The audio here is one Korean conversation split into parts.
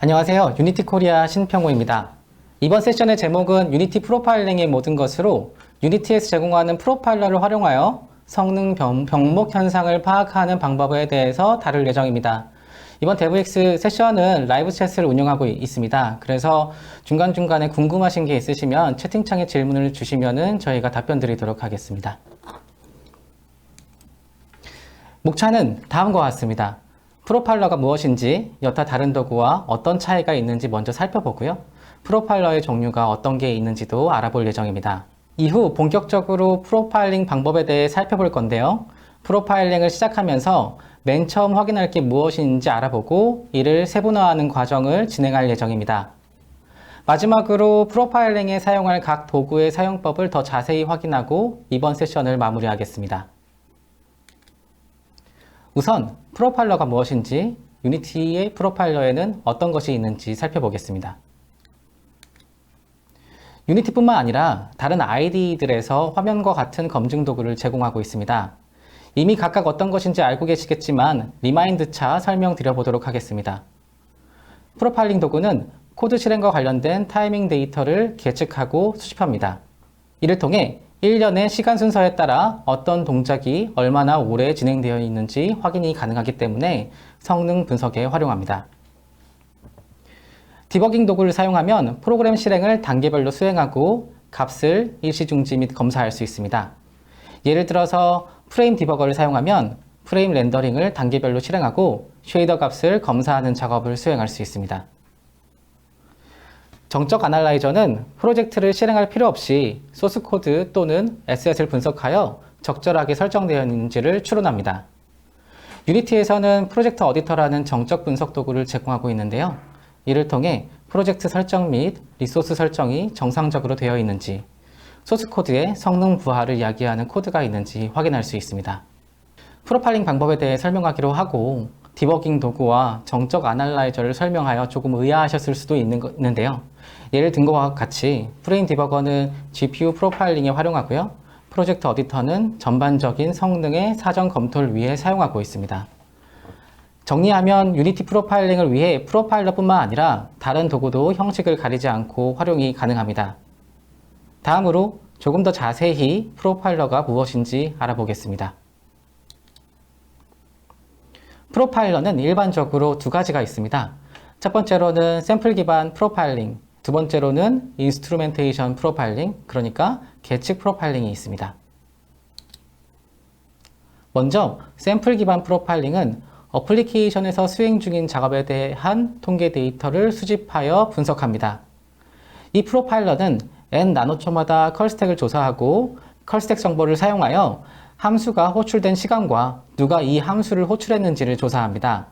안녕하세요. 유니티 코리아 신평호입니다. 이번 세션의 제목은 유니티 프로파일링의 모든 것으로 유니티에서 제공하는 프로파일러를 활용하여 성능 병목 현상을 파악하는 방법에 대해서 다룰 예정입니다. 이번 데브엑스 세션은 라이브 챗을 운영하고 있습니다. 그래서 중간중간에 궁금하신 게 있으시면 채팅창에 질문을 주시면 저희가 답변 드리도록 하겠습니다. 목차는 다음과 같습니다. 프로파일러가 무엇인지, 여타 다른 도구와 어떤 차이가 있는지 먼저 살펴보고요. 프로파일러의 종류가 어떤 게 있는지도 알아볼 예정입니다. 이후 본격적으로 프로파일링 방법에 대해 살펴볼 건데요. 프로파일링을 시작하면서 맨 처음 확인할 게 무엇인지 알아보고 이를 세분화하는 과정을 진행할 예정입니다. 마지막으로 프로파일링에 사용할 각 도구의 사용법을 더 자세히 확인하고 이번 세션을 마무리하겠습니다. 우선 프로파일러가 무엇인지, 유니티의 프로파일러에는 어떤 것이 있는지 살펴보겠습니다. 유니티뿐만 아니라 다른 IDE들에서 화면과 같은 검증 도구를 제공하고 있습니다. 이미 각각 어떤 것인지 알고 계시겠지만 리마인드차 설명드려보도록 하겠습니다. 프로파일링 도구는 코드 실행과 관련된 타이밍 데이터를 계측하고 수집합니다. 이를 통해 일련의 시간 순서에 따라 어떤 동작이 얼마나 오래 진행되어 있는지 확인이 가능하기 때문에 성능 분석에 활용합니다. 디버깅 도구를 사용하면 프로그램 실행을 단계별로 수행하고 값을 일시 중지 및 검사할 수 있습니다. 예를 들어서 프레임 디버거를 사용하면 프레임 렌더링을 단계별로 실행하고 쉐이더 값을 검사하는 작업을 수행할 수 있습니다. 정적 아날라이저는 프로젝트를 실행할 필요 없이 소스 코드 또는 에셋을 분석하여 적절하게 설정되어 있는지를 추론합니다. 유니티에서는 프로젝트 어디터라는 정적 분석 도구를 제공하고 있는데요. 이를 통해 프로젝트 설정 및 리소스 설정이 정상적으로 되어 있는지, 소스 코드의 성능 부하를 이야기하는 코드가 있는지 확인할 수 있습니다. 프로파일링 방법에 대해 설명하기로 하고 디버깅 도구와 정적 아날라이저를 설명하여 조금 의아하셨을 수도 있는데요. 예를 든 것과 같이 프레임 디버거는 GPU 프로파일링에 활용하고요. 프로젝트 어디터는 전반적인 성능의 사전 검토를 위해 사용하고 있습니다. 정리하면 유니티 프로파일링을 위해 프로파일러뿐만 아니라 다른 도구도 형식을 가리지 않고 활용이 가능합니다. 다음으로 조금 더 자세히 프로파일러가 무엇인지 알아보겠습니다. 프로파일러는 일반적으로 두 가지가 있습니다. 첫 번째로는 샘플 기반 프로파일링, 두 번째로는 인스트루멘테이션 프로파일링, 그러니까 계측 프로파일링이 있습니다. 먼저 샘플 기반 프로파일링은 어플리케이션에서 수행 중인 작업에 대한 통계 데이터를 수집하여 분석합니다. 이 프로파일러는 n 나노초마다 컬스택을 조사하고 컬스택 정보를 사용하여 함수가 호출된 시간과 누가 이 함수를 호출했는지를 조사합니다.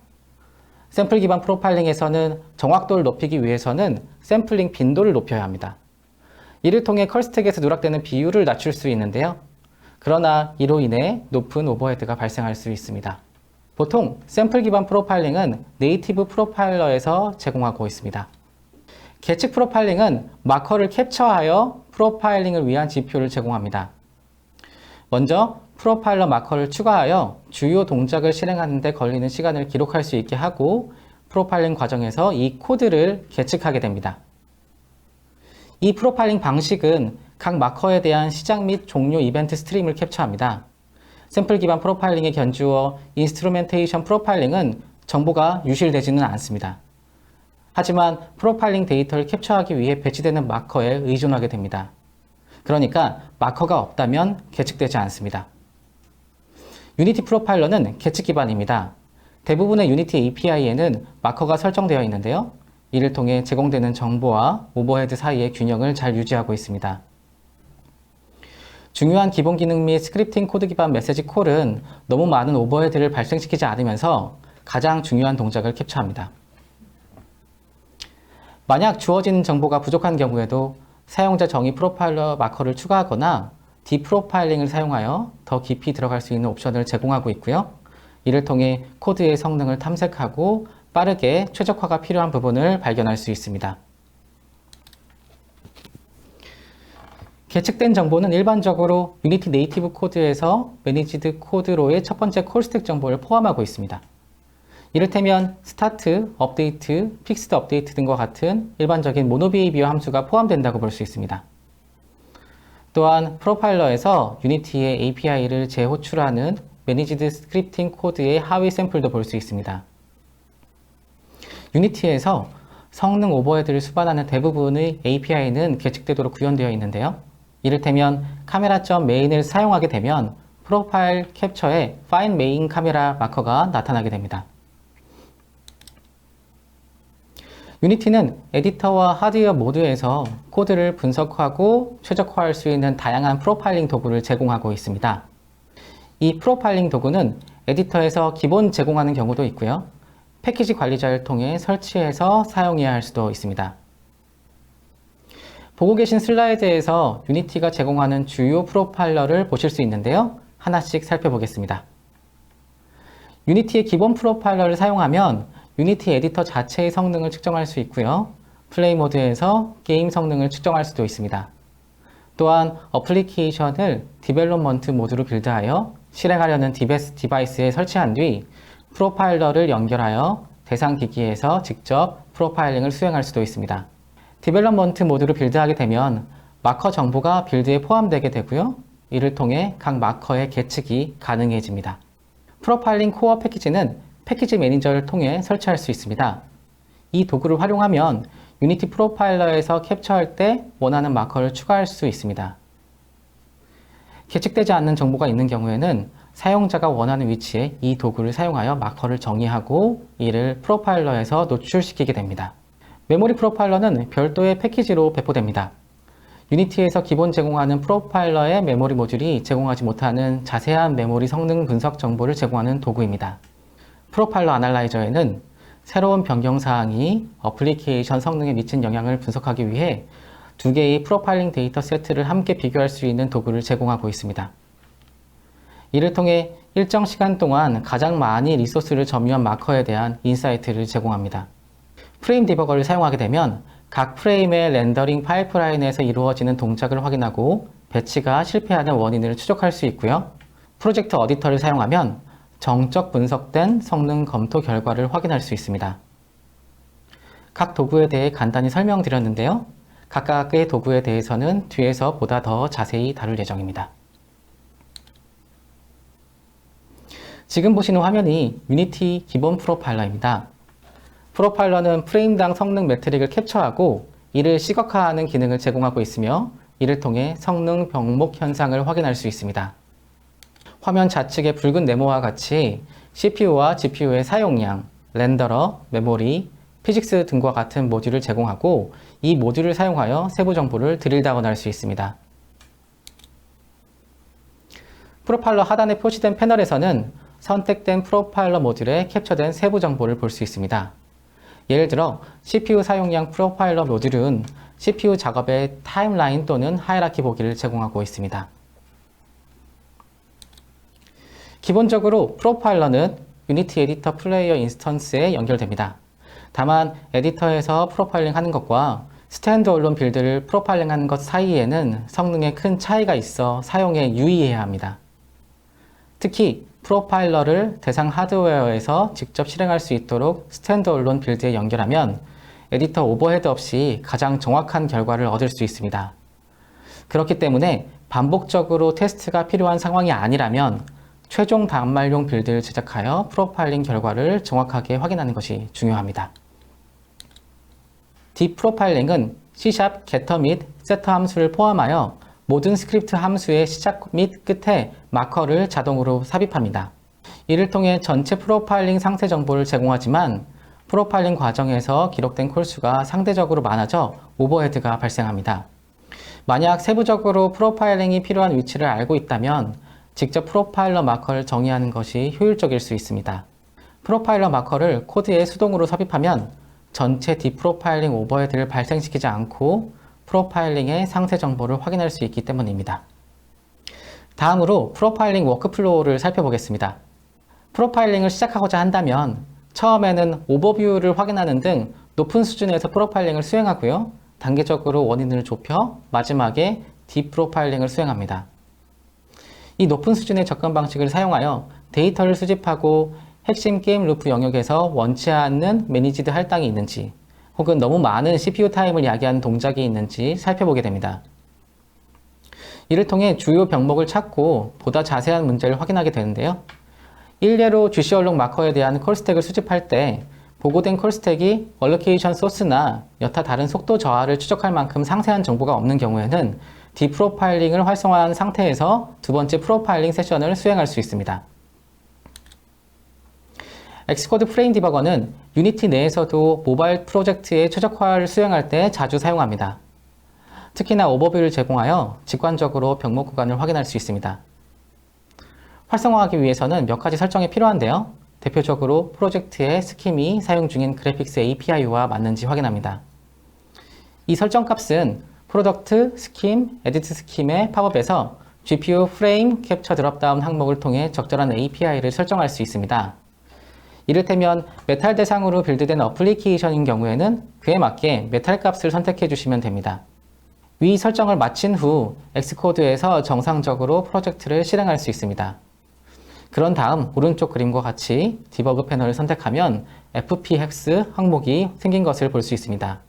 샘플 기반 프로파일링에서는 정확도를 높이기 위해서는 샘플링 빈도를 높여야 합니다. 이를 통해 컬스택에서 누락되는 비율을 낮출 수 있는데요. 그러나 이로 인해 높은 오버헤드가 발생할 수 있습니다. 보통 샘플 기반 프로파일링은 네이티브 프로파일러에서 제공하고 있습니다. 계측 프로파일링은 마커를 캡처하여 프로파일링을 위한 지표를 제공합니다. 먼저 프로파일러 마커를 추가하여 주요 동작을 실행하는 데 걸리는 시간을 기록할 수 있게 하고 프로파일링 과정에서 이 코드를 계측하게 됩니다. 이 프로파일링 방식은 각 마커에 대한 시작 및 종료 이벤트 스트림을 캡처합니다. 샘플 기반 프로파일링에 견주어 인스트루멘테이션 프로파일링은 정보가 유실되지는 않습니다. 하지만 프로파일링 데이터를 캡처하기 위해 배치되는 마커에 의존하게 됩니다. 그러니까 마커가 없다면 계측되지 않습니다. 유니티 프로파일러는 계측 기반입니다. 대부분의 유니티 API에는 마커가 설정되어 있는데요. 이를 통해 제공되는 정보와 오버헤드 사이의 균형을 잘 유지하고 있습니다. 중요한 기본 기능 및 스크립팅 코드 기반 메시지 콜은 너무 많은 오버헤드를 발생시키지 않으면서 가장 중요한 동작을 캡처합니다. 만약 주어진 정보가 부족한 경우에도 사용자 정의 프로파일러 마커를 추가하거나 디프로파일링을 사용하여 더 깊이 들어갈 수 있는 옵션을 제공하고 있고요. 이를 통해 코드의 성능을 탐색하고 빠르게 최적화가 필요한 부분을 발견할 수 있습니다. 계측된 정보는 일반적으로 유니티 네이티브 코드에서 매니지드 코드로의 첫 번째 콜스택 정보를 포함하고 있습니다. 이를테면 스타트, 업데이트, 픽스드 업데이트 등과 같은 일반적인 모노비헤이비어 함수가 포함된다고 볼 수 있습니다. 또한 프로파일러에서 유니티의 API를 재호출하는 매니지드 스크립팅 코드의 하위 샘플도 볼 수 있습니다. 유니티에서 성능 오버헤드를 수반하는 대부분의 API는 계측되도록 구현되어 있는데요. 이를테면 카메라.main을 사용하게 되면 프로파일 캡처에 find main 카메라 마커가 나타나게 됩니다. 유니티는 에디터와 하드웨어 모두에서 코드를 분석하고 최적화할 수 있는 다양한 프로파일링 도구를 제공하고 있습니다. 이 프로파일링 도구는 에디터에서 기본 제공하는 경우도 있고요. 패키지 관리자를 통해 설치해서 사용해야 할 수도 있습니다. 보고 계신 슬라이드에서 유니티가 제공하는 주요 프로파일러를 보실 수 있는데요. 하나씩 살펴보겠습니다. 유니티의 기본 프로파일러를 사용하면 유니티 에디터 자체의 성능을 측정할 수 있고요. 플레이 모드에서 게임 성능을 측정할 수도 있습니다. 또한 어플리케이션을 디벨롭먼트 모드로 빌드하여 실행하려는 디바이스에 설치한 뒤 프로파일러를 연결하여 대상 기기에서 직접 프로파일링을 수행할 수도 있습니다. 디벨롭먼트 모드로 빌드하게 되면 마커 정보가 빌드에 포함되게 되고요. 이를 통해 각 마커의 계측이 가능해집니다. 프로파일링 코어 패키지는 패키지 매니저를 통해 설치할 수 있습니다. 이 도구를 활용하면 유니티 프로파일러에서 캡처할 때 원하는 마커를 추가할 수 있습니다. 계측되지 않는 정보가 있는 경우에는 사용자가 원하는 위치에 이 도구를 사용하여 마커를 정의하고 이를 프로파일러에서 노출시키게 됩니다. 메모리 프로파일러는 별도의 패키지로 배포됩니다. 유니티에서 기본 제공하는 프로파일러의 메모리 모듈이 제공하지 못하는 자세한 메모리 성능 분석 정보를 제공하는 도구입니다. 프로파일러 애널라이저에는 새로운 변경사항이 어플리케이션 성능에 미친 영향을 분석하기 위해 두 개의 프로파일링 데이터 세트를 함께 비교할 수 있는 도구를 제공하고 있습니다. 이를 통해 일정 시간 동안 가장 많이 리소스를 점유한 마커에 대한 인사이트를 제공합니다. 프레임 디버거를 사용하게 되면 각 프레임의 렌더링 파이프라인에서 이루어지는 동작을 확인하고 배치가 실패하는 원인을 추적할 수 있고요. 프로젝트 어디터를 사용하면 정적 분석된 성능 검토 결과를 확인할 수 있습니다. 각 도구에 대해 간단히 설명드렸는데요. 각각의 도구에 대해서는 뒤에서 보다 더 자세히 다룰 예정입니다. 지금 보시는 화면이 유니티 기본 프로파일러입니다. 프로파일러는 프레임당 성능 매트릭을 캡처하고 이를 시각화하는 기능을 제공하고 있으며 이를 통해 성능 병목 현상을 확인할 수 있습니다. 화면 좌측의 붉은 네모와 같이 CPU와 GPU의 사용량, 렌더러, 메모리, 피직스 등과 같은 모듈을 제공하고 이 모듈을 사용하여 세부 정보를 드릴다운 할 수 있습니다. 프로파일러 하단에 표시된 패널에서는 선택된 프로파일러 모듈에 캡처된 세부 정보를 볼 수 있습니다. 예를 들어 CPU 사용량 프로파일러 모듈은 CPU 작업의 타임라인 또는 하이라키 보기를 제공하고 있습니다. 기본적으로 프로파일러는 유니티 에디터 플레이어 인스턴스에 연결됩니다. 다만 에디터에서 프로파일링 하는 것과 스탠드얼론 빌드를 프로파일링 하는 것 사이에는 성능에 큰 차이가 있어 사용에 유의해야 합니다. 특히 프로파일러를 대상 하드웨어에서 직접 실행할 수 있도록 스탠드얼론 빌드에 연결하면 에디터 오버헤드 없이 가장 정확한 결과를 얻을 수 있습니다. 그렇기 때문에 반복적으로 테스트가 필요한 상황이 아니라면 최종 단말용 빌드를 제작하여 프로파일링 결과를 정확하게 확인하는 것이 중요합니다. 딥프로파일링은 C# getter 및 setter 함수를 포함하여 모든 스크립트 함수의 시작 및 끝에 마커를 자동으로 삽입합니다. 이를 통해 전체 프로파일링 상세 정보를 제공하지만 프로파일링 과정에서 기록된 콜수가 상대적으로 많아져 오버헤드가 발생합니다. 만약 세부적으로 프로파일링이 필요한 위치를 알고 있다면 직접 프로파일러 마커를 정의하는 것이 효율적일 수 있습니다. 프로파일러 마커를 코드에 수동으로 삽입하면 전체 딥프로파일링 오버헤드를 발생시키지 않고 프로파일링의 상세 정보를 확인할 수 있기 때문입니다. 다음으로 프로파일링 워크플로우를 살펴보겠습니다. 프로파일링을 시작하고자 한다면 처음에는 오버뷰를 확인하는 등 높은 수준에서 프로파일링을 수행하고요. 단계적으로 원인을 좁혀 마지막에 딥프로파일링을 수행합니다. 이 높은 수준의 접근 방식을 사용하여 데이터를 수집하고 핵심 게임 루프 영역에서 원치 않는 매니지드 할당이 있는지, 혹은 너무 많은 CPU 타임을 야기하는 동작이 있는지 살펴보게 됩니다. 이를 통해 주요 병목을 찾고 보다 자세한 문제를 확인하게 되는데요. 일례로 GC 얼록 마커에 대한 콜스택을 수집할 때 보고된 콜스택이 얼로케이션 소스나 여타 다른 속도 저하를 추적할 만큼 상세한 정보가 없는 경우에는 디프로파일링을 활성화한 상태에서 두 번째 프로파일링 세션을 수행할 수 있습니다. 엑스코드 프레임 디버거는 유니티 내에서도 모바일 프로젝트의 최적화를 수행할 때 자주 사용합니다. 특히나 오버뷰를 제공하여 직관적으로 병목 구간을 확인할 수 있습니다. 활성화하기 위해서는 몇 가지 설정이 필요한데요. 대표적으로 프로젝트의 스킴이 사용 중인 그래픽스 API와 맞는지 확인합니다. 이 설정 값은 프로덕트, 스킴, 에디트 스킴의 팝업에서 GPU 프레임 캡처 드롭다운 항목을 통해 적절한 API를 설정할 수 있습니다. 이를테면 메탈 대상으로 빌드된 어플리케이션인 경우에는 그에 맞게 메탈 값을 선택해 주시면 됩니다. 위 설정을 마친 후 엑스코드에서 정상적으로 프로젝트를 실행할 수 있습니다. 그런 다음 오른쪽 그림과 같이 디버그 패널을 선택하면 FP-hex 항목이 생긴 것을 볼 수 있습니다.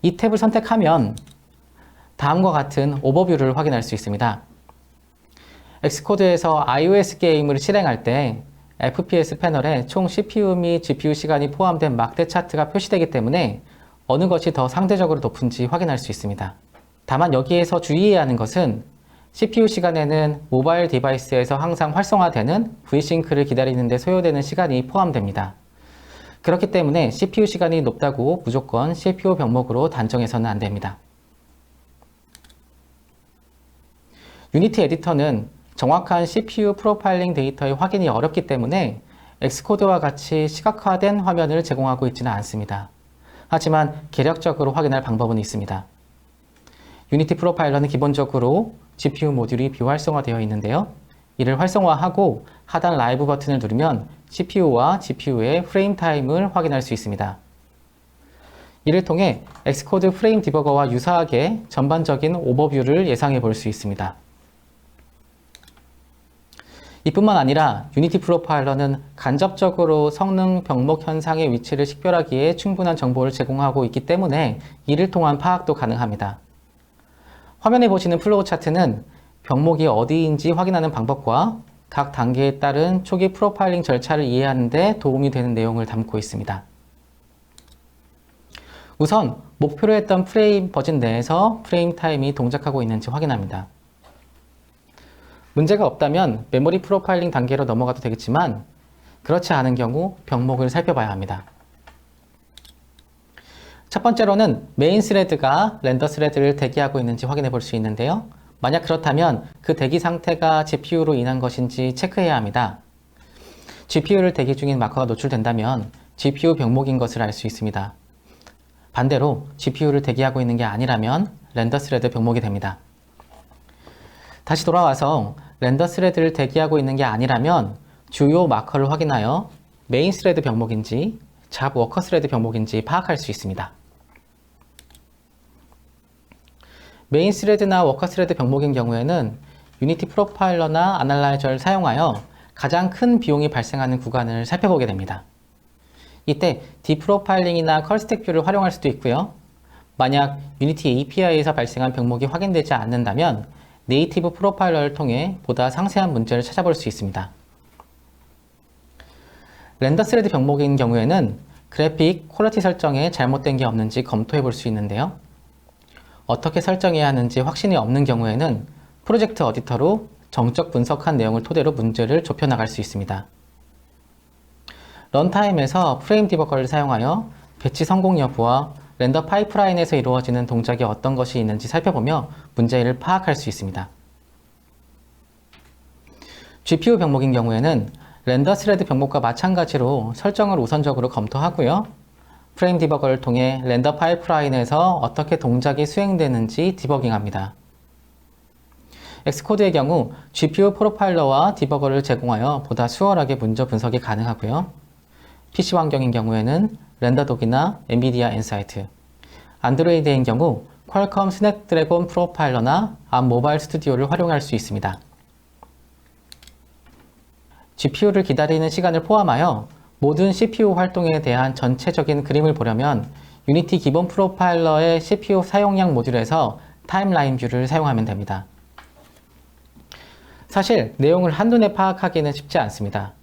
이 탭을 선택하면 다음과 같은 오버뷰를 확인할 수 있습니다. 엑스코드에서 iOS 게임을 실행할 때 FPS 패널에 총 CPU 및 GPU 시간이 포함된 막대 차트가 표시되기 때문에 어느 것이 더 상대적으로 높은지 확인할 수 있습니다. 다만 여기에서 주의해야 하는 것은 CPU 시간에는 모바일 디바이스에서 항상 활성화되는 V싱크를 기다리는 데 소요되는 시간이 포함됩니다. 그렇기 때문에 CPU 시간이 높다고 무조건 CPU 병목으로 단정해서는 안 됩니다. 유니티 에디터는 정확한 CPU 프로파일링 데이터의 확인이 어렵기 때문에 엑스코드와 같이 시각화된 화면을 제공하고 있지는 않습니다. 하지만 계략적으로 확인할 방법은 있습니다. 유니티 프로파일러는 기본적으로 GPU 모듈이 비활성화되어 있는데요. 이를 활성화하고 하단 라이브 버튼을 누르면 CPU와 GPU의 프레임 타임을 확인할 수 있습니다. 이를 통해 엑스코드 프레임 디버거와 유사하게 전반적인 오버뷰를 예상해 볼 수 있습니다. 이뿐만 아니라 유니티 프로파일러는 간접적으로 성능 병목 현상의 위치를 식별하기에 충분한 정보를 제공하고 있기 때문에 이를 통한 파악도 가능합니다. 화면에 보시는 플로우 차트는 병목이 어디인지 확인하는 방법과 각 단계에 따른 초기 프로파일링 절차를 이해하는 데 도움이 되는 내용을 담고 있습니다. 우선 목표로 했던 프레임 버진 내에서 프레임 타임이 동작하고 있는지 확인합니다. 문제가 없다면 메모리 프로파일링 단계로 넘어가도 되겠지만 그렇지 않은 경우 병목을 살펴봐야 합니다. 첫 번째로는 메인 스레드가 렌더 스레드를 대기하고 있는지 확인해 볼 수 있는데요. 만약 그렇다면 그 대기 상태가 GPU로 인한 것인지 체크해야 합니다. GPU를 대기 중인 마커가 노출된다면 GPU 병목인 것을 알 수 있습니다. 반대로 GPU를 대기하고 있는 게 아니라면 렌더 스레드 병목이 됩니다. 다시 돌아와서 렌더 스레드를 대기하고 있는 게 아니라면 주요 마커를 확인하여 메인 스레드 병목인지 잡 워커 스레드 병목인지 파악할 수 있습니다. 메인 스레드나 워커 스레드 병목인 경우에는 유니티 프로파일러나 아날라이저를 사용하여 가장 큰 비용이 발생하는 구간을 살펴보게 됩니다. 이때 디프로파일링이나 컬스택 뷰를 활용할 수도 있고요. 만약 유니티 API에서 발생한 병목이 확인되지 않는다면 네이티브 프로파일러를 통해 보다 상세한 문제를 찾아볼 수 있습니다. 렌더 스레드 병목인 경우에는 그래픽 퀄리티 설정에 잘못된 게 없는지 검토해 볼 수 있는데요. 어떻게 설정해야 하는지 확신이 없는 경우에는 프로젝트 어디터로 정적 분석한 내용을 토대로 문제를 좁혀 나갈 수 있습니다. 런타임에서 프레임 디버거를 사용하여 배치 성공 여부와 렌더 파이프라인에서 이루어지는 동작이 어떤 것이 있는지 살펴보며 문제를 파악할 수 있습니다. GPU 병목인 경우에는 렌더 스레드 병목과 마찬가지로 설정을 우선적으로 검토하고요. 프레임 디버거를 통해 렌더 파이프라인에서 어떻게 동작이 수행되는지 디버깅합니다. 엑스코드의 경우 GPU 프로파일러와 디버거를 제공하여 보다 수월하게 문제 분석이 가능하고요. PC 환경인 경우에는 렌더독이나 엔비디아 인사이트, 안드로이드인 경우 퀄컴 스냅드래곤 프로파일러나 암 모바일 스튜디오를 활용할 수 있습니다. GPU를 기다리는 시간을 포함하여 모든 CPU 활동에 대한 전체적인 그림을 보려면 유니티 기본 프로파일러의 CPU 사용량 모듈에서 타임라인 뷰를 사용하면 됩니다. 사실 내용을 한눈에 파악하기는 쉽지 않습니다.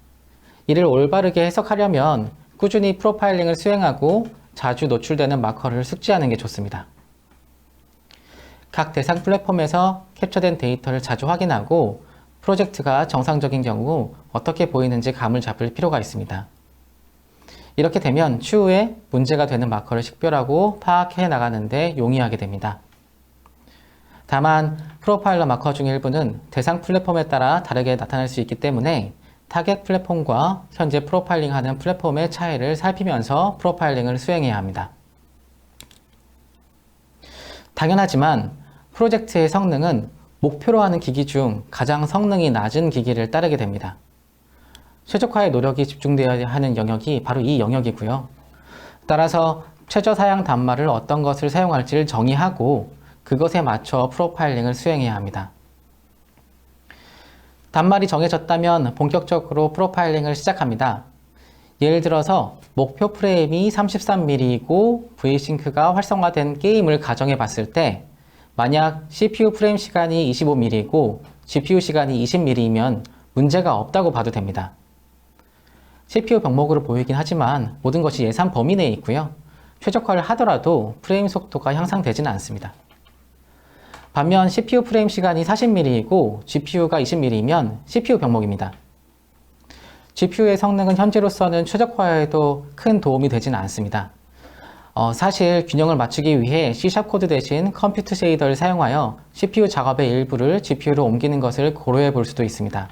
이를 올바르게 해석하려면 꾸준히 프로파일링을 수행하고 자주 노출되는 마커를 숙지하는 게 좋습니다. 각 대상 플랫폼에서 캡처된 데이터를 자주 확인하고 프로젝트가 정상적인 경우 어떻게 보이는지 감을 잡을 필요가 있습니다. 이렇게 되면 추후에 문제가 되는 마커를 식별하고 파악해 나가는 데 용이하게 됩니다. 다만 프로파일러 마커 중 일부는 대상 플랫폼에 따라 다르게 나타날 수 있기 때문에 타겟 플랫폼과 현재 프로파일링하는 플랫폼의 차이를 살피면서 프로파일링을 수행해야 합니다. 당연하지만 프로젝트의 성능은 목표로 하는 기기 중 가장 성능이 낮은 기기를 따르게 됩니다. 최적화의 노력이 집중되어야 하는 영역이 바로 이 영역이고요. 따라서 최저 사양 단말을 어떤 것을 사용할지를 정의하고 그것에 맞춰 프로파일링을 수행해야 합니다. 단말이 정해졌다면 본격적으로 프로파일링을 시작합니다. 예를 들어서 목표 프레임이 33mm이고 V싱크가 활성화된 게임을 가정해 봤을 때 만약 CPU 프레임 시간이 25mm이고 GPU 시간이 20mm이면 문제가 없다고 봐도 됩니다. CPU 병목으로 보이긴 하지만 모든 것이 예산 범위 내에 있고요. 최적화를 하더라도 프레임 속도가 향상되지는 않습니다. 반면 CPU 프레임 시간이 40mm이고 GPU가 20mm이면 CPU 병목입니다. GPU의 성능은 현재로서는 최적화에도 큰 도움이 되지는 않습니다. 사실 균형을 맞추기 위해 C# 코드 대신 컴퓨트 쉐이더를 사용하여 CPU 작업의 일부를 GPU로 옮기는 것을 고려해 볼 수도 있습니다.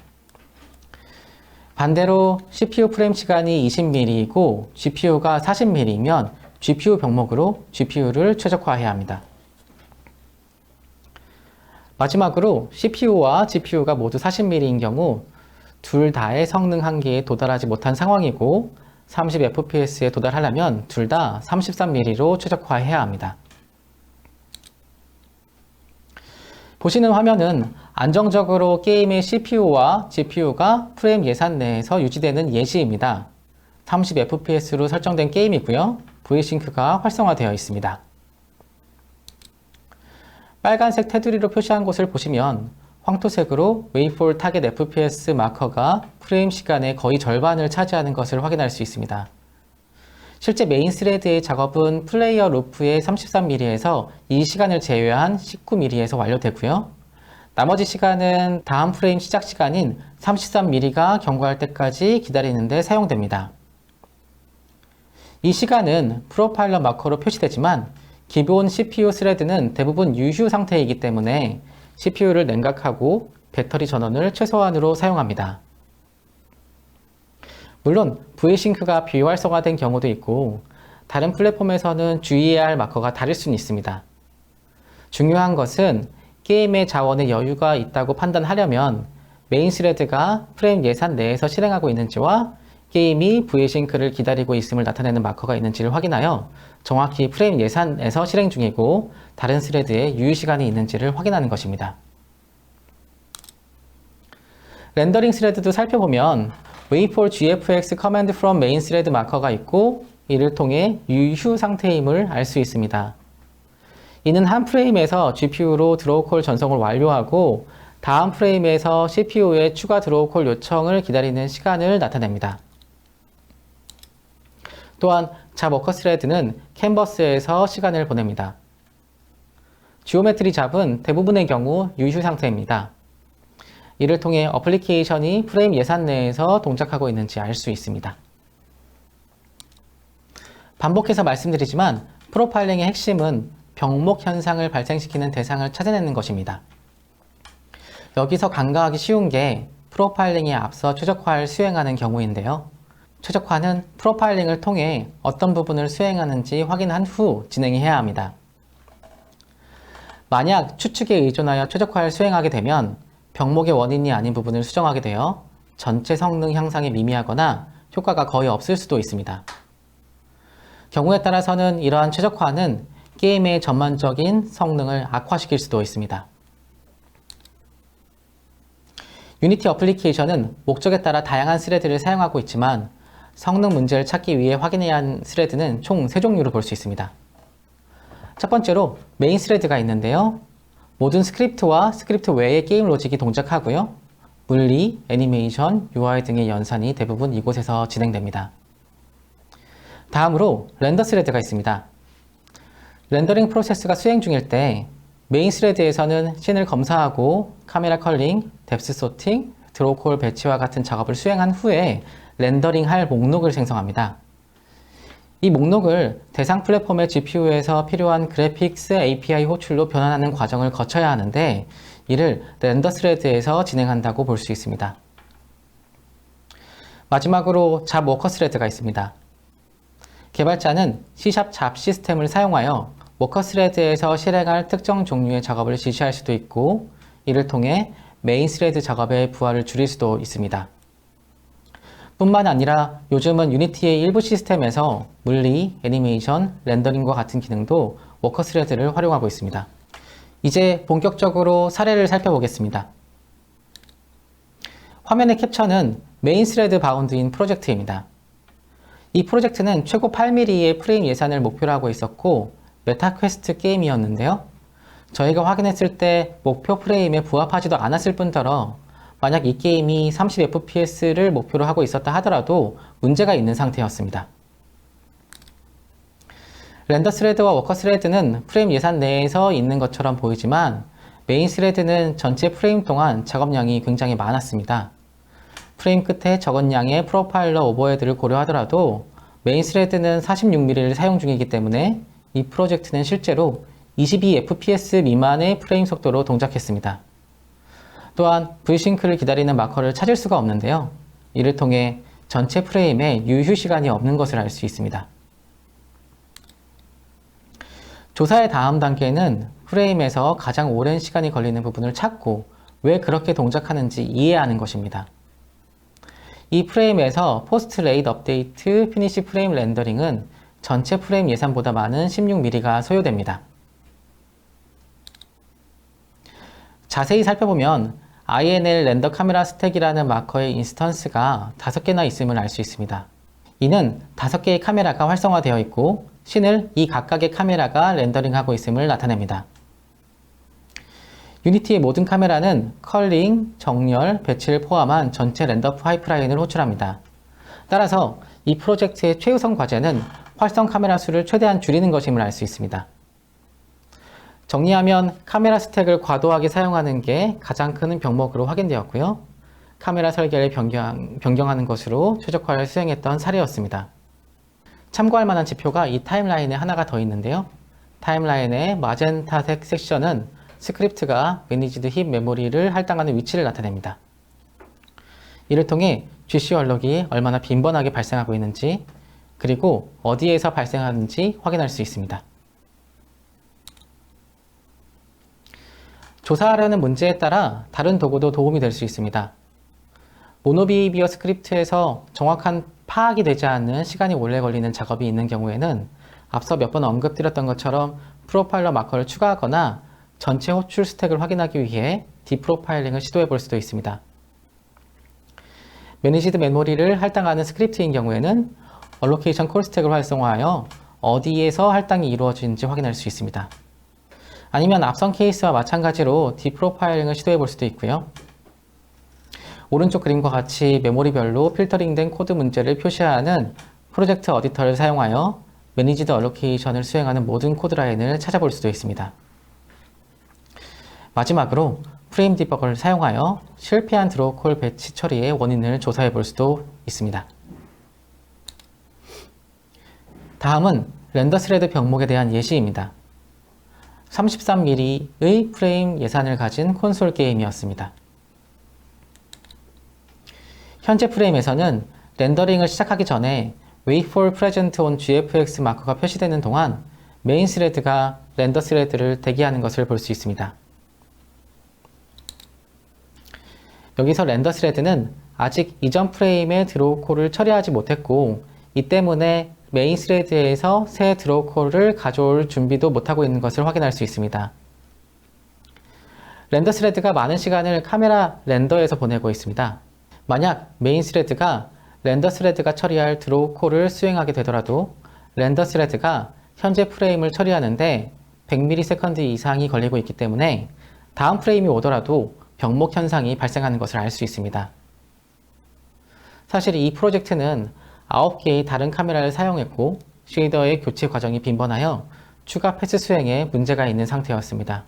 반대로 CPU 프레임 시간이 20mm이고 GPU가 40mm이면 GPU 병목으로 GPU를 최적화해야 합니다. 마지막으로 CPU와 GPU가 모두 40mm인 경우 둘 다의 성능 한계에 도달하지 못한 상황이고 30fps에 도달하려면 둘 다 33mm로 최적화해야 합니다. 보시는 화면은 안정적으로 게임의 CPU와 GPU가 프레임 예산 내에서 유지되는 예시입니다. 30fps로 설정된 게임이고요. V싱크가 활성화되어 있습니다. 빨간색 테두리로 표시한 곳을 보시면 황토색으로 웨이폴 타겟 FPS 마커가 프레임 시간의 거의 절반을 차지하는 것을 확인할 수 있습니다. 실제 메인 스레드의 작업은 플레이어 루프의 33mm에서 이 시간을 제외한 19mm에서 완료되고요. 나머지 시간은 다음 프레임 시작 시간인 33mm가 경과할 때까지 기다리는 데 사용됩니다. 이 시간은 프로파일러 마커로 표시되지만 기본 CPU 스레드는 대부분 유휴 상태이기 때문에 CPU를 냉각하고 배터리 전원을 최소한으로 사용합니다. 물론 V싱크가 비활성화된 경우도 있고 다른 플랫폼에서는 주의해야 할 마커가 다를 수는 있습니다. 중요한 것은 게임의 자원에 여유가 있다고 판단하려면 메인 스레드가 프레임 예산 내에서 실행하고 있는지와 게임이 V싱크를 기다리고 있음을 나타내는 마커가 있는지를 확인하여 정확히 프레임 예산에서 실행 중이고 다른 스레드에 유효시간이 있는지를 확인하는 것입니다. 렌더링 스레드도 살펴보면 wait for gfx command from main thread 마커가 있고 이를 통해 유휴 상태임을 알 수 있습니다. 이는 한 프레임에서 GPU로 드로우 콜 전송을 완료하고 다음 프레임에서 CPU의 추가 드로우 콜 요청을 기다리는 시간을 나타냅니다. 또한 잡워커 스레드는 캔버스에서 시간을 보냅니다. 지오메트리 잡은 대부분의 경우 유휴 상태입니다. 이를 통해 어플리케이션이 프레임 예산 내에서 동작하고 있는지 알 수 있습니다. 반복해서 말씀드리지만 프로파일링의 핵심은 병목 현상을 발생시키는 대상을 찾아내는 것입니다. 여기서 간과하기 쉬운 게 프로파일링에 앞서 최적화를 수행하는 경우인데요. 최적화는 프로파일링을 통해 어떤 부분을 수행하는지 확인한 후 진행해야 합니다. 만약 추측에 의존하여 최적화를 수행하게 되면 병목의 원인이 아닌 부분을 수정하게 되어 전체 성능 향상에 미미하거나 효과가 거의 없을 수도 있습니다. 경우에 따라서는 이러한 최적화는 게임의 전반적인 성능을 악화시킬 수도 있습니다. 유니티 어플리케이션은 목적에 따라 다양한 스레드를 사용하고 있지만 성능 문제를 찾기 위해 확인해야 하는 스레드는 총 3종류로 볼 수 있습니다. 첫 번째로 메인 스레드가 있는데요. 모든 스크립트와 스크립트 외의 게임 로직이 동작하고요. 물리, 애니메이션, UI 등의 연산이 대부분 이곳에서 진행됩니다. 다음으로 렌더 스레드가 있습니다. 렌더링 프로세스가 수행 중일 때 메인 스레드에서는 씬을 검사하고 카메라 컬링, 뎁스 소팅, 드로우 콜 배치와 같은 작업을 수행한 후에 렌더링 할 목록을 생성합니다. 이 목록을 대상 플랫폼의 GPU에서 필요한 그래픽스 API 호출로 변환하는 과정을 거쳐야 하는데 이를 렌더 스레드에서 진행한다고 볼 수 있습니다. 마지막으로 잡 워커 스레드가 있습니다. 개발자는 C# 잡 시스템을 사용하여 워커 스레드에서 실행할 특정 종류의 작업을 지시할 수도 있고 이를 통해 메인 스레드 작업의 부하를 줄일 수도 있습니다. 뿐만 아니라 요즘은 유니티의 일부 시스템에서 물리, 애니메이션, 렌더링과 같은 기능도 워커 스레드를 활용하고 있습니다. 이제 본격적으로 사례를 살펴보겠습니다. 화면의 캡처는 메인 스레드 바운드인 프로젝트입니다. 이 프로젝트는 최고 8mm의 프레임 예산을 목표로 하고 있었고 메타퀘스트 게임이었는데요. 저희가 확인했을 때 목표 프레임에 부합하지도 않았을 뿐더러 만약 이 게임이 30fps를 목표로 하고 있었다 하더라도 문제가 있는 상태였습니다. 렌더 스레드와 워커 스레드는 프레임 예산 내에서 있는 것처럼 보이지만 메인 스레드는 전체 프레임 동안 작업량이 굉장히 많았습니다. 프레임 끝에 적은 양의 프로파일러 오버헤드를 고려하더라도 메인 스레드는 46mm를 사용 중이기 때문에 이 프로젝트는 실제로 22fps 미만의 프레임 속도로 동작했습니다. 또한 V싱크를 기다리는 마커를 찾을 수가 없는데요. 이를 통해 전체 프레임에 유휴 시간이 없는 것을 알 수 있습니다. 조사의 다음 단계는 프레임에서 가장 오랜 시간이 걸리는 부분을 찾고 왜 그렇게 동작하는지 이해하는 것입니다. 이 프레임에서 포스트 레이드 업데이트 피니시 프레임 렌더링은 전체 프레임 예산보다 많은 16mm가 소요됩니다. 자세히 살펴보면 INL 렌더 카메라 스택이라는 마커의 인스턴스가 5개나 있음을 알 수 있습니다. 이는 5개의 카메라가 활성화되어 있고 씬을 이 각각의 카메라가 렌더링하고 있음을 나타냅니다. 유니티의 모든 카메라는 컬링, 정렬, 배치를 포함한 전체 렌더 파이프라인을 호출합니다. 따라서 이 프로젝트의 최우선 과제는 활성 카메라 수를 최대한 줄이는 것임을 알 수 있습니다. 정리하면 카메라 스택을 과도하게 사용하는 게 가장 큰 병목으로 확인되었고요. 카메라 설계를 변경하는 것으로 최적화를 수행했던 사례였습니다. 참고할 만한 지표가 이 타임라인에 하나가 더 있는데요. 타임라인의 마젠타색 섹션은 스크립트가 매니지드 힙 메모리를 할당하는 위치를 나타냅니다. 이를 통해 GC 얼럭이 얼마나 빈번하게 발생하고 있는지 그리고 어디에서 발생하는지 확인할 수 있습니다. 조사하려는 문제에 따라 다른 도구도 도움이 될 수 있습니다. 모노비헤이비어 스크립트에서 정확한 파악이 되지 않는 시간이 오래 걸리는 작업이 있는 경우에는 앞서 몇 번 언급드렸던 것처럼 프로파일러 마커를 추가하거나 전체 호출 스택을 확인하기 위해 디프로파일링을 시도해 볼 수도 있습니다. 매니지드 메모리를 할당하는 스크립트인 경우에는 얼로케이션 콜 스택을 활성화하여 어디에서 할당이 이루어지는지 확인할 수 있습니다. 아니면 앞선 케이스와 마찬가지로 디프로파일링을 시도해 볼 수도 있고요. 오른쪽 그림과 같이 메모리별로 필터링된 코드 문제를 표시하는 프로젝트 어디터를 사용하여 매니지드 얼로케이션을 수행하는 모든 코드 라인을 찾아볼 수도 있습니다. 마지막으로 프레임 디버거를 사용하여 실패한 드로우 콜 배치 처리의 원인을 조사해 볼 수도 있습니다. 다음은 렌더 스레드 병목에 대한 예시입니다. 33mm의 프레임 예산을 가진 콘솔 게임이었습니다. 현재 프레임에서는 렌더링을 시작하기 전에 Wait for Present on GFX 마커가 표시되는 동안 메인 스레드가 렌더 스레드를 대기하는 것을 볼 수 있습니다. 여기서 렌더 스레드는 아직 이전 프레임의 드로우 콜을 처리하지 못했고 이 때문에 메인 스레드에서 새 드로우 콜을 가져올 준비도 못하고 있는 것을 확인할 수 있습니다. 렌더 스레드가 많은 시간을 카메라 렌더에서 보내고 있습니다. 만약 메인 스레드가 렌더 스레드가 처리할 드로우 콜을 수행하게 되더라도 렌더 스레드가 현재 프레임을 처리하는데 100ms 이상이 걸리고 있기 때문에 다음 프레임이 오더라도 병목 현상이 발생하는 것을 알 수 있습니다. 사실 이 프로젝트는 9개의 다른 카메라를 사용했고 쉐이더의 교체 과정이 빈번하여 추가 패스 수행에 문제가 있는 상태였습니다.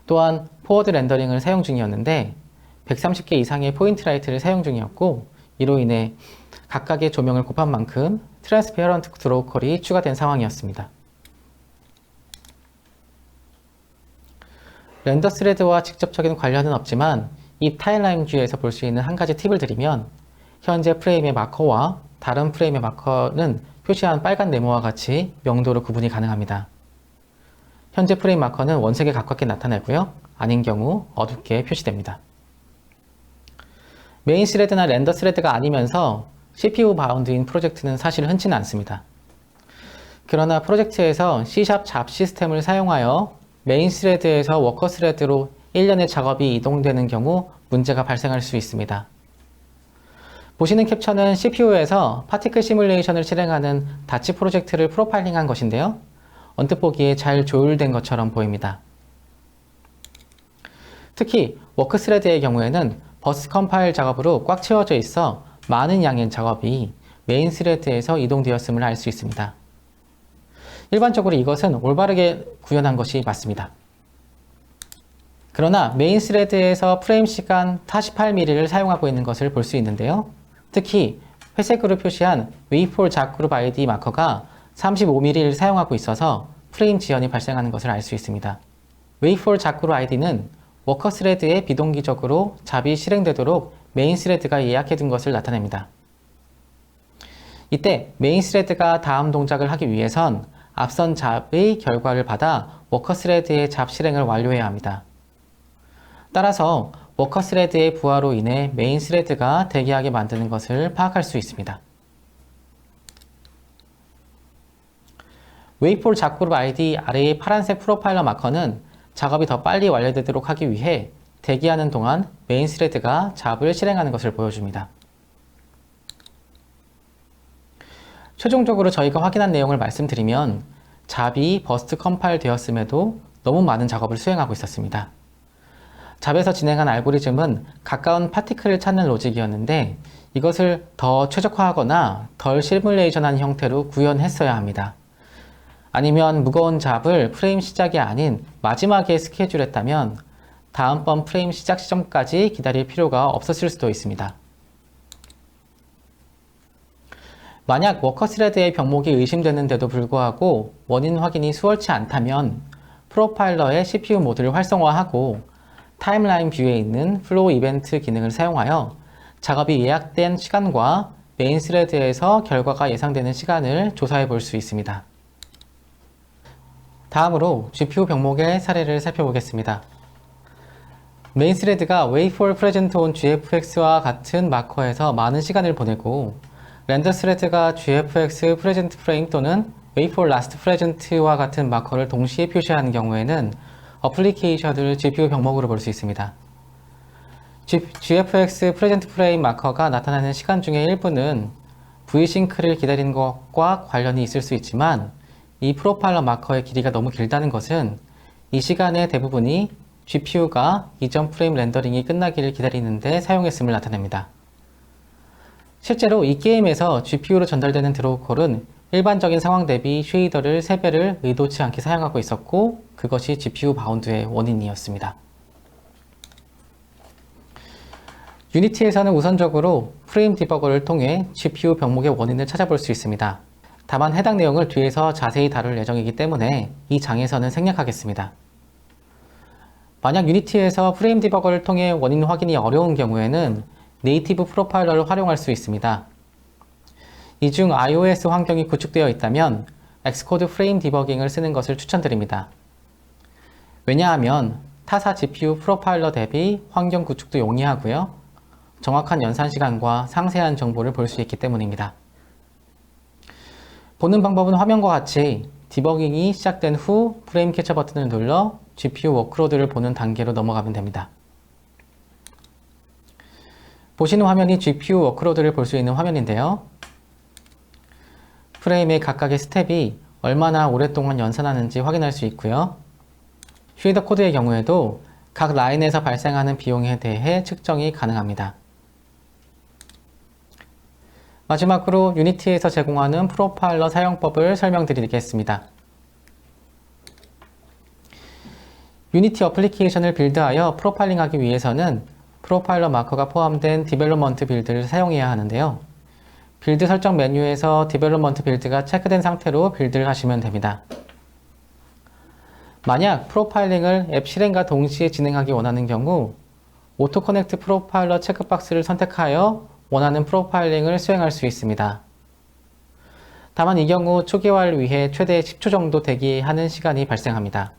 또한 포워드 렌더링을 사용 중이었는데 130개 이상의 포인트 라이트를 사용 중이었고 이로 인해 각각의 조명을 곱한 만큼 트랜스페어런트 드로우 컬이 추가된 상황이었습니다. 렌더 스레드와 직접적인 관련은 없지만 이 타임라인 뷰에서 볼 수 있는 한 가지 팁을 드리면 현재 프레임의 마커와 다른 프레임의 마커는 표시한 빨간 네모와 같이 명도로 구분이 가능합니다. 현재 프레임 마커는 원색에 가깝게 나타나고요. 아닌 경우 어둡게 표시됩니다. 메인 스레드나 렌더 스레드가 아니면서 CPU 바운드인 프로젝트는 사실 흔치는 않습니다. 그러나 프로젝트에서 C# 잡 시스템을 사용하여 메인 스레드에서 워커 스레드로 일련의 작업이 이동되는 경우 문제가 발생할 수 있습니다. 보시는 캡처는 CPU에서 파티클 시뮬레이션을 실행하는 다치 프로젝트를 프로파일링한 것인데요. 언뜻 보기에 잘 조율된 것처럼 보입니다. 특히 워크 스레드의 경우에는 버스 컴파일 작업으로 꽉 채워져 있어 많은 양의 작업이 메인 스레드에서 이동되었음을 알 수 있습니다. 일반적으로 이것은 올바르게 구현한 것이 맞습니다. 그러나 메인 스레드에서 프레임 시간 48mm를 사용하고 있는 것을 볼 수 있는데요. 특히 회색으로 표시한 웨이폴 작그룹 ID 마커가 35mm를 사용하고 있어서 프레임 지연이 발생하는 것을 알 수 있습니다. 웨이폴 작그룹 ID는 워커 스레드에 비동기적으로 잡이 실행되도록 메인 스레드가 예약해둔 것을 나타냅니다. 이때 메인 스레드가 다음 동작을 하기 위해선 앞선 잡의 결과를 받아 워커 스레드의 잡 실행을 완료해야 합니다. 따라서 워커 스레드의 부하로 인해 메인 스레드가 대기하게 만드는 것을 파악할 수 있습니다. 웨이폴 작그룹 ID 아래의 파란색 프로파일러 마커는 작업이 더 빨리 완료되도록 하기 위해 대기하는 동안 메인 스레드가 잡을 실행하는 것을 보여줍니다. 최종적으로 저희가 확인한 내용을 말씀드리면 잡이 버스트 컴파일 되었음에도 너무 많은 작업을 수행하고 있었습니다. 잡에서 진행한 알고리즘은 가까운 파티클을 찾는 로직이었는데 이것을 더 최적화하거나 덜 시뮬레이션한 형태로 구현했어야 합니다. 아니면 무거운 잡을 프레임 시작이 아닌 마지막에 스케줄했다면 다음번 프레임 시작 시점까지 기다릴 필요가 없었을 수도 있습니다. 만약 워커 스레드의 병목이 의심되는데도 불구하고 원인 확인이 수월치 않다면 프로파일러의 CPU 모드를 활성화하고 타임라인 뷰에 있는 플로우 이벤트 기능을 사용하여 작업이 예약된 시간과 메인 스레드에서 결과가 예상되는 시간을 조사해 볼 수 있습니다. 다음으로 GPU 병목의 사례를 살펴보겠습니다. 메인 스레드가 Wait4 Present on GFX와 같은 마커에서 많은 시간을 보내고 렌더 스레드가 GFX Present Frame 또는 Wait4 Last Present와 같은 마커를 동시에 표시하는 경우에는 어플리케이션을 GPU 병목으로 볼 수 있습니다. GFX Present Frame 마커가 나타나는 시간 중의 일부는 V싱크를 기다리는 것과 관련이 있을 수 있지만 이 프로파일러 마커의 길이가 너무 길다는 것은 이 시간의 대부분이 GPU가 이전 프레임 렌더링이 끝나기를 기다리는데 사용했음을 나타냅니다. 실제로 이 게임에서 GPU로 전달되는 드로우 콜은 일반적인 상황 대비 쉐이더를 3배를 의도치 않게 사용하고 있었고 그것이 GPU 바운드의 원인이었습니다. 유니티에서는 우선적으로 프레임 디버거를 통해 GPU 병목의 원인을 찾아볼 수 있습니다. 다만 해당 내용을 뒤에서 자세히 다룰 예정이기 때문에 이 장에서는 생략하겠습니다. 만약 유니티에서 프레임 디버거를 통해 원인 확인이 어려운 경우에는 네이티브 프로파일러를 활용할 수 있습니다. 이 중 iOS 환경이 구축되어 있다면 엑스코드 프레임 디버깅을 쓰는 것을 추천드립니다. 왜냐하면 타사 GPU 프로파일러 대비 환경 구축도 용이하고요. 정확한 연산 시간과 상세한 정보를 볼 수 있기 때문입니다. 보는 방법은 화면과 같이 디버깅이 시작된 후 프레임 캐쳐 버튼을 눌러 GPU 워크로드를 보는 단계로 넘어가면 됩니다. 보시는 화면이 GPU 워크로드를 볼 수 있는 화면인데요. 프레임의 각각의 스텝이 얼마나 오랫동안 연산하는지 확인할 수 있고요. 쉐이더 코드의 경우에도 각 라인에서 발생하는 비용에 대해 측정이 가능합니다. 마지막으로 유니티에서 제공하는 프로파일러 사용법을 설명드리겠습니다. 유니티 어플리케이션을 빌드하여 프로파일링하기 위해서는 프로파일러 마커가 포함된 디벨롭먼트 빌드를 사용해야 하는데요. 빌드 설정 메뉴에서 디벨롭먼트 빌드가 체크된 상태로 빌드를 하시면 됩니다. 만약 프로파일링을 앱 실행과 동시에 진행하기 원하는 경우 오토 커넥트 프로파일러 체크박스를 선택하여 원하는 프로파일링을 수행할 수 있습니다. 다만 이 경우 초기화를 위해 최대 10초 정도 대기하는 시간이 발생합니다.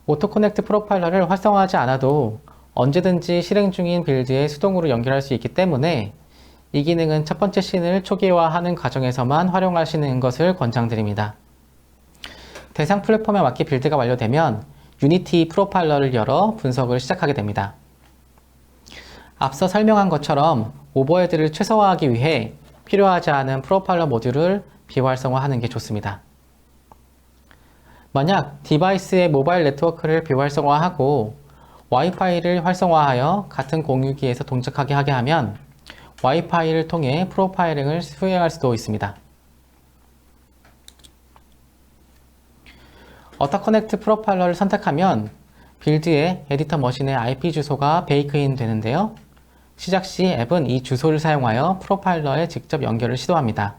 오토 커넥트 프로파일러를 활성화하지 않아도 언제든지 실행 중인 빌드에 수동으로 연결할 수 있기 때문에 이 기능은 첫 번째 씬을 초기화하는 과정에서만 활용하시는 것을 권장드립니다. 대상 플랫폼에 맞게 빌드가 완료되면 유니티 프로파일러를 열어 분석을 시작하게 됩니다. 앞서 설명한 것처럼 오버헤드를 최소화하기 위해 필요하지 않은 프로파일러 모듈을 비활성화하는 게 좋습니다. 만약 디바이스의 모바일 네트워크를 비활성화하고 와이파이를 활성화하여 같은 공유기에서 동작하게 하게 하면 와이파이를 통해 프로파일링을 수행할 수도 있습니다. 오토 커넥트 프로파일러를 선택하면 빌드의 에디터 머신의 IP 주소가 베이크인 되는데요. 시작 시 앱은 이 주소를 사용하여 프로파일러에 직접 연결을 시도합니다.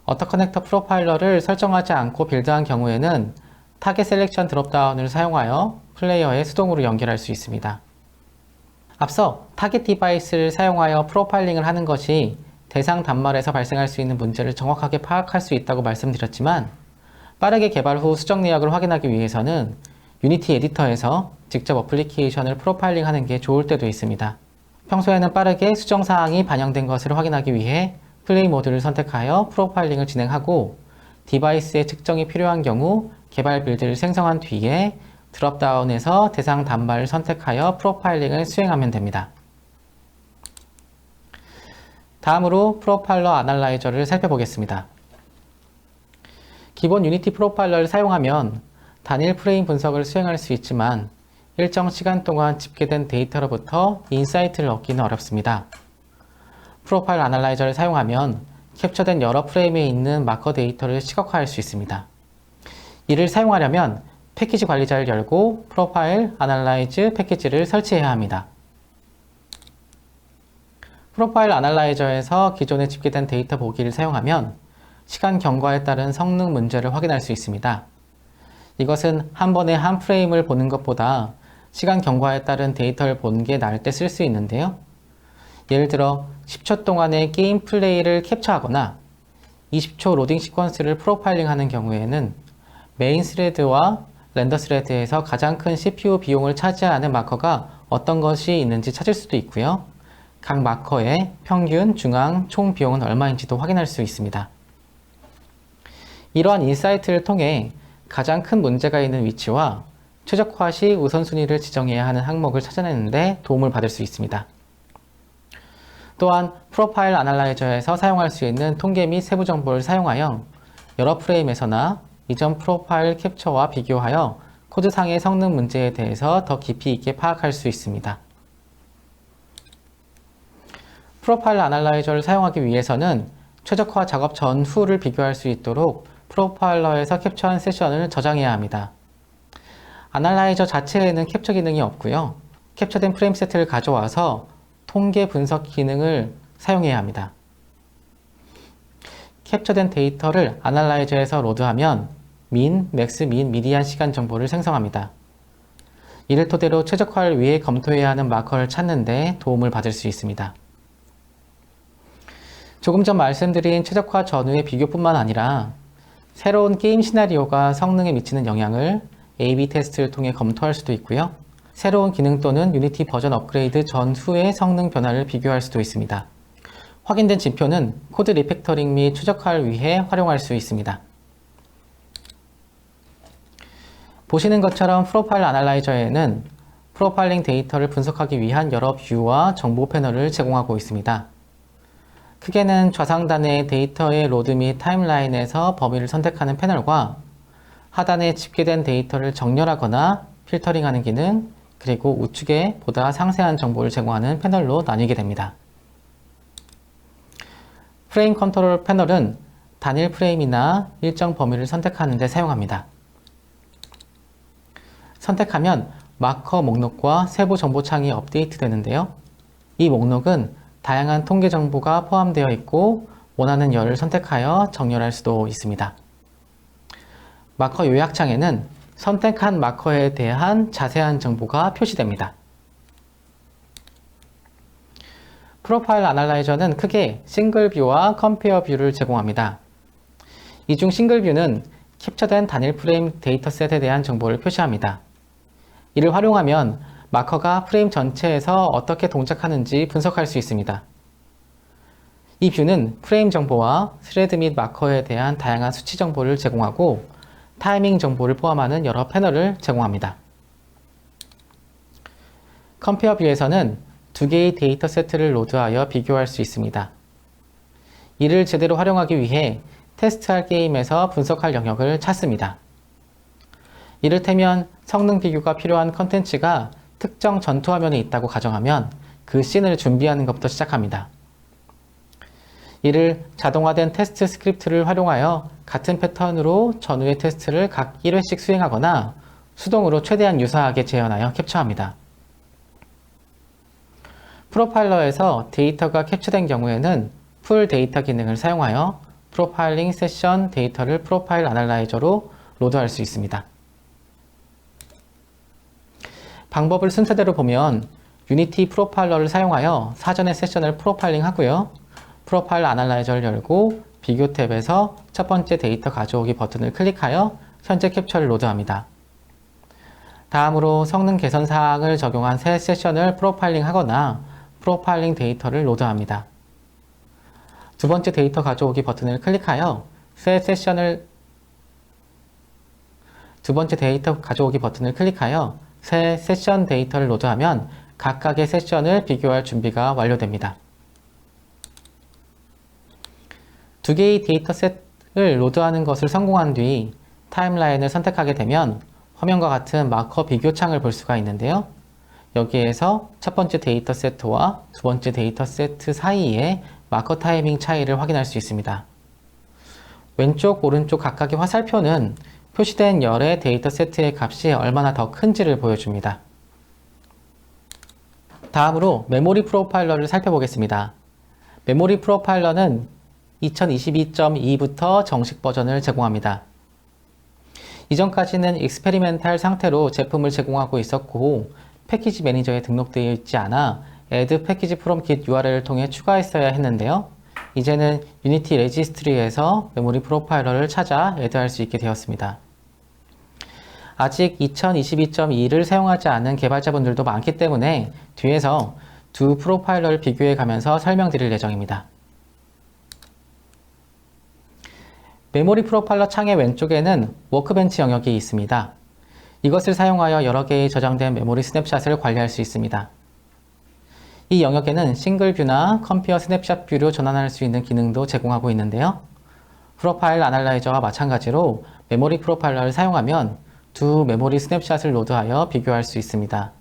오토 커넥터 프로파일러를 설정하지 않고 빌드한 경우에는 타겟 셀렉션 드롭다운을 사용하여 플레이어에 수동으로 연결할 수 있습니다. 앞서 타겟 디바이스를 사용하여 프로파일링을 하는 것이 대상 단말에서 발생할 수 있는 문제를 정확하게 파악할 수 있다고 말씀드렸지만 빠르게 개발 후 수정 내역을 확인하기 위해서는 유니티 에디터에서 직접 어플리케이션을 프로파일링 하는 게 좋을 때도 있습니다. 평소에는 빠르게 수정 사항이 반영된 것을 확인하기 위해 플레이 모드를 선택하여 프로파일링을 진행하고 디바이스의 측정이 필요한 경우 개발 빌드를 생성한 뒤에 드롭다운에서 대상 단말을 선택하여 프로파일링을 수행하면 됩니다. 다음으로 프로파일러 애널라이저를 살펴보겠습니다. 기본 유니티 프로파일러를 사용하면 단일 프레임 분석을 수행할 수 있지만 일정 시간 동안 집계된 데이터로부터 인사이트를 얻기는 어렵습니다. 프로파일 애널라이저를 사용하면 캡처된 여러 프레임에 있는 마커 데이터를 시각화할 수 있습니다. 이를 사용하려면 패키지 관리자를 열고 프로파일 애널라이즈 패키지를 설치해야 합니다. 프로파일 애널라이저에서 기존에 집계된 데이터 보기를 사용하면 시간 경과에 따른 성능 문제를 확인할 수 있습니다. 이것은 한 번에 한 프레임을 보는 것보다 시간 경과에 따른 데이터를 보는 게 나을 때 쓸 수 있는데요. 예를 들어 10초 동안의 게임 플레이를 캡처하거나 20초 로딩 시퀀스를 프로파일링 하는 경우에는 메인 스레드와 렌더 스레드에서 가장 큰 CPU 비용을 차지하는 마커가 어떤 것이 있는지 찾을 수도 있고요. 각 마커의 평균, 중앙, 총 비용은 얼마인지도 확인할 수 있습니다. 이러한 인사이트를 통해 가장 큰 문제가 있는 위치와 최적화 시 우선순위를 지정해야 하는 항목을 찾아내는 데 도움을 받을 수 있습니다. 또한 프로파일 애널라이저에서 사용할 수 있는 통계 및 세부 정보를 사용하여 여러 프레임에서나 이전 프로파일 캡처와 비교하여 코드상의 성능 문제에 대해서 더 깊이 있게 파악할 수 있습니다. 프로파일 애널라이저를 사용하기 위해서는 최적화 작업 전후를 비교할 수 있도록 프로파일러에서 캡처한 세션을 저장해야 합니다. 애널라이저 자체에는 캡처 기능이 없고요. 캡처된 프레임 세트를 가져와서 통계 분석 기능을 사용해야 합니다. 캡처된 데이터를 애널라이저에서 로드하면 민, 맥스, 민, 미디안 시간 정보를 생성합니다. 이를 토대로 최적화를 위해 검토해야 하는 마커를 찾는 데 도움을 받을 수 있습니다. 조금 전 말씀드린 최적화 전후의 비교뿐만 아니라 새로운 게임 시나리오가 성능에 미치는 영향을 A/B 테스트를 통해 검토할 수도 있고요. 새로운 기능 또는 유니티 버전 업그레이드 전후의 성능 변화를 비교할 수도 있습니다. 확인된 지표는 코드 리팩터링 및 최적화를 위해 활용할 수 있습니다. 보시는 것처럼 프로파일 애널라이저에는 프로파일링 데이터를 분석하기 위한 여러 뷰와 정보 패널을 제공하고 있습니다. 크게는 좌상단의 데이터의 로드 및 타임라인에서 범위를 선택하는 패널과 하단에 집계된 데이터를 정렬하거나 필터링하는 기능, 그리고 우측에 보다 상세한 정보를 제공하는 패널로 나뉘게 됩니다. 프레임 컨트롤 패널은 단일 프레임이나 일정 범위를 선택하는 데 사용합니다. 선택하면 마커 목록과 세부 정보창이 업데이트 되는데요. 이 목록은 다양한 통계 정보가 포함되어 있고 원하는 열을 선택하여 정렬할 수도 있습니다. 마커 요약창에는 선택한 마커에 대한 자세한 정보가 표시됩니다. 프로파일 애널라이저는 크게 싱글 뷰와 컴페어 뷰를 제공합니다. 이 중 싱글 뷰는 캡처된 단일 프레임 데이터셋에 대한 정보를 표시합니다. 이를 활용하면 마커가 프레임 전체에서 어떻게 동작하는지 분석할 수 있습니다. 이 뷰는 프레임 정보와 스레드 및 마커에 대한 다양한 수치 정보를 제공하고 타이밍 정보를 포함하는 여러 패널을 제공합니다. 컴페어 뷰에서는 두 개의 데이터 세트를 로드하여 비교할 수 있습니다. 이를 제대로 활용하기 위해 테스트할 게임에서 분석할 영역을 찾습니다. 이를테면 성능 비교가 필요한 컨텐츠가 특정 전투 화면에 있다고 가정하면 그 씬을 준비하는 것부터 시작합니다. 이를 자동화된 테스트 스크립트를 활용하여 같은 패턴으로 전후의 테스트를 각 1회씩 수행하거나 수동으로 최대한 유사하게 재현하여 캡처합니다. 프로파일러에서 데이터가 캡처된 경우에는 풀 데이터 기능을 사용하여 프로파일링 세션 데이터를 프로파일 애널라이저로 로드할 수 있습니다. 방법을 순서대로 보면 유니티 프로파일러를 사용하여 사전에 세션을 프로파일링 하고요. 프로파일 애널라이저를 열고 비교 탭에서 첫 번째 데이터 가져오기 버튼을 클릭하여 현재 캡처를 로드합니다. 다음으로 성능 개선 사항을 적용한 새 세션을 프로파일링 하거나 프로파일링 데이터를 로드합니다. 두 번째 데이터 가져오기 버튼을 클릭하여 새 세션 데이터를 로드하면 각각의 세션을 비교할 준비가 완료됩니다. 두 개의 데이터셋을 로드하는 것을 성공한 뒤 타임라인을 선택하게 되면 화면과 같은 마커 비교 창을 볼 수가 있는데요. 여기에서 첫 번째 데이터 세트와 두 번째 데이터 세트 사이의 마커 타이밍 차이를 확인할 수 있습니다. 왼쪽, 오른쪽 각각의 화살표는 표시된 열의 데이터 세트의 값이 얼마나 더 큰지를 보여줍니다. 다음으로 메모리 프로파일러를 살펴보겠습니다. 메모리 프로파일러는 2022.2부터 정식 버전을 제공합니다. 이전까지는 익스페리멘탈 상태로 제품을 제공하고 있었고 패키지 매니저에 등록되어 있지 않아 Add Package from Git URL을 통해 추가했어야 했는데요. 이제는 유니티 레지스트리에서 메모리 프로파일러를 찾아 애드할 수 있게 되었습니다. 아직 2022.2를 사용하지 않은 개발자분들도 많기 때문에 뒤에서 두 프로파일러를 비교해 가면서 설명드릴 예정입니다. 메모리 프로파일러 창의 왼쪽에는 워크벤치 영역이 있습니다. 이것을 사용하여 여러 개의 저장된 메모리 스냅샷을 관리할 수 있습니다. 이 영역에는 싱글 뷰나 컴페어 스냅샷 뷰로 전환할 수 있는 기능도 제공하고 있는데요. 프로파일 애널라이저와 마찬가지로 메모리 프로파일러를 사용하면 두 메모리 스냅샷을 로드하여 비교할 수 있습니다.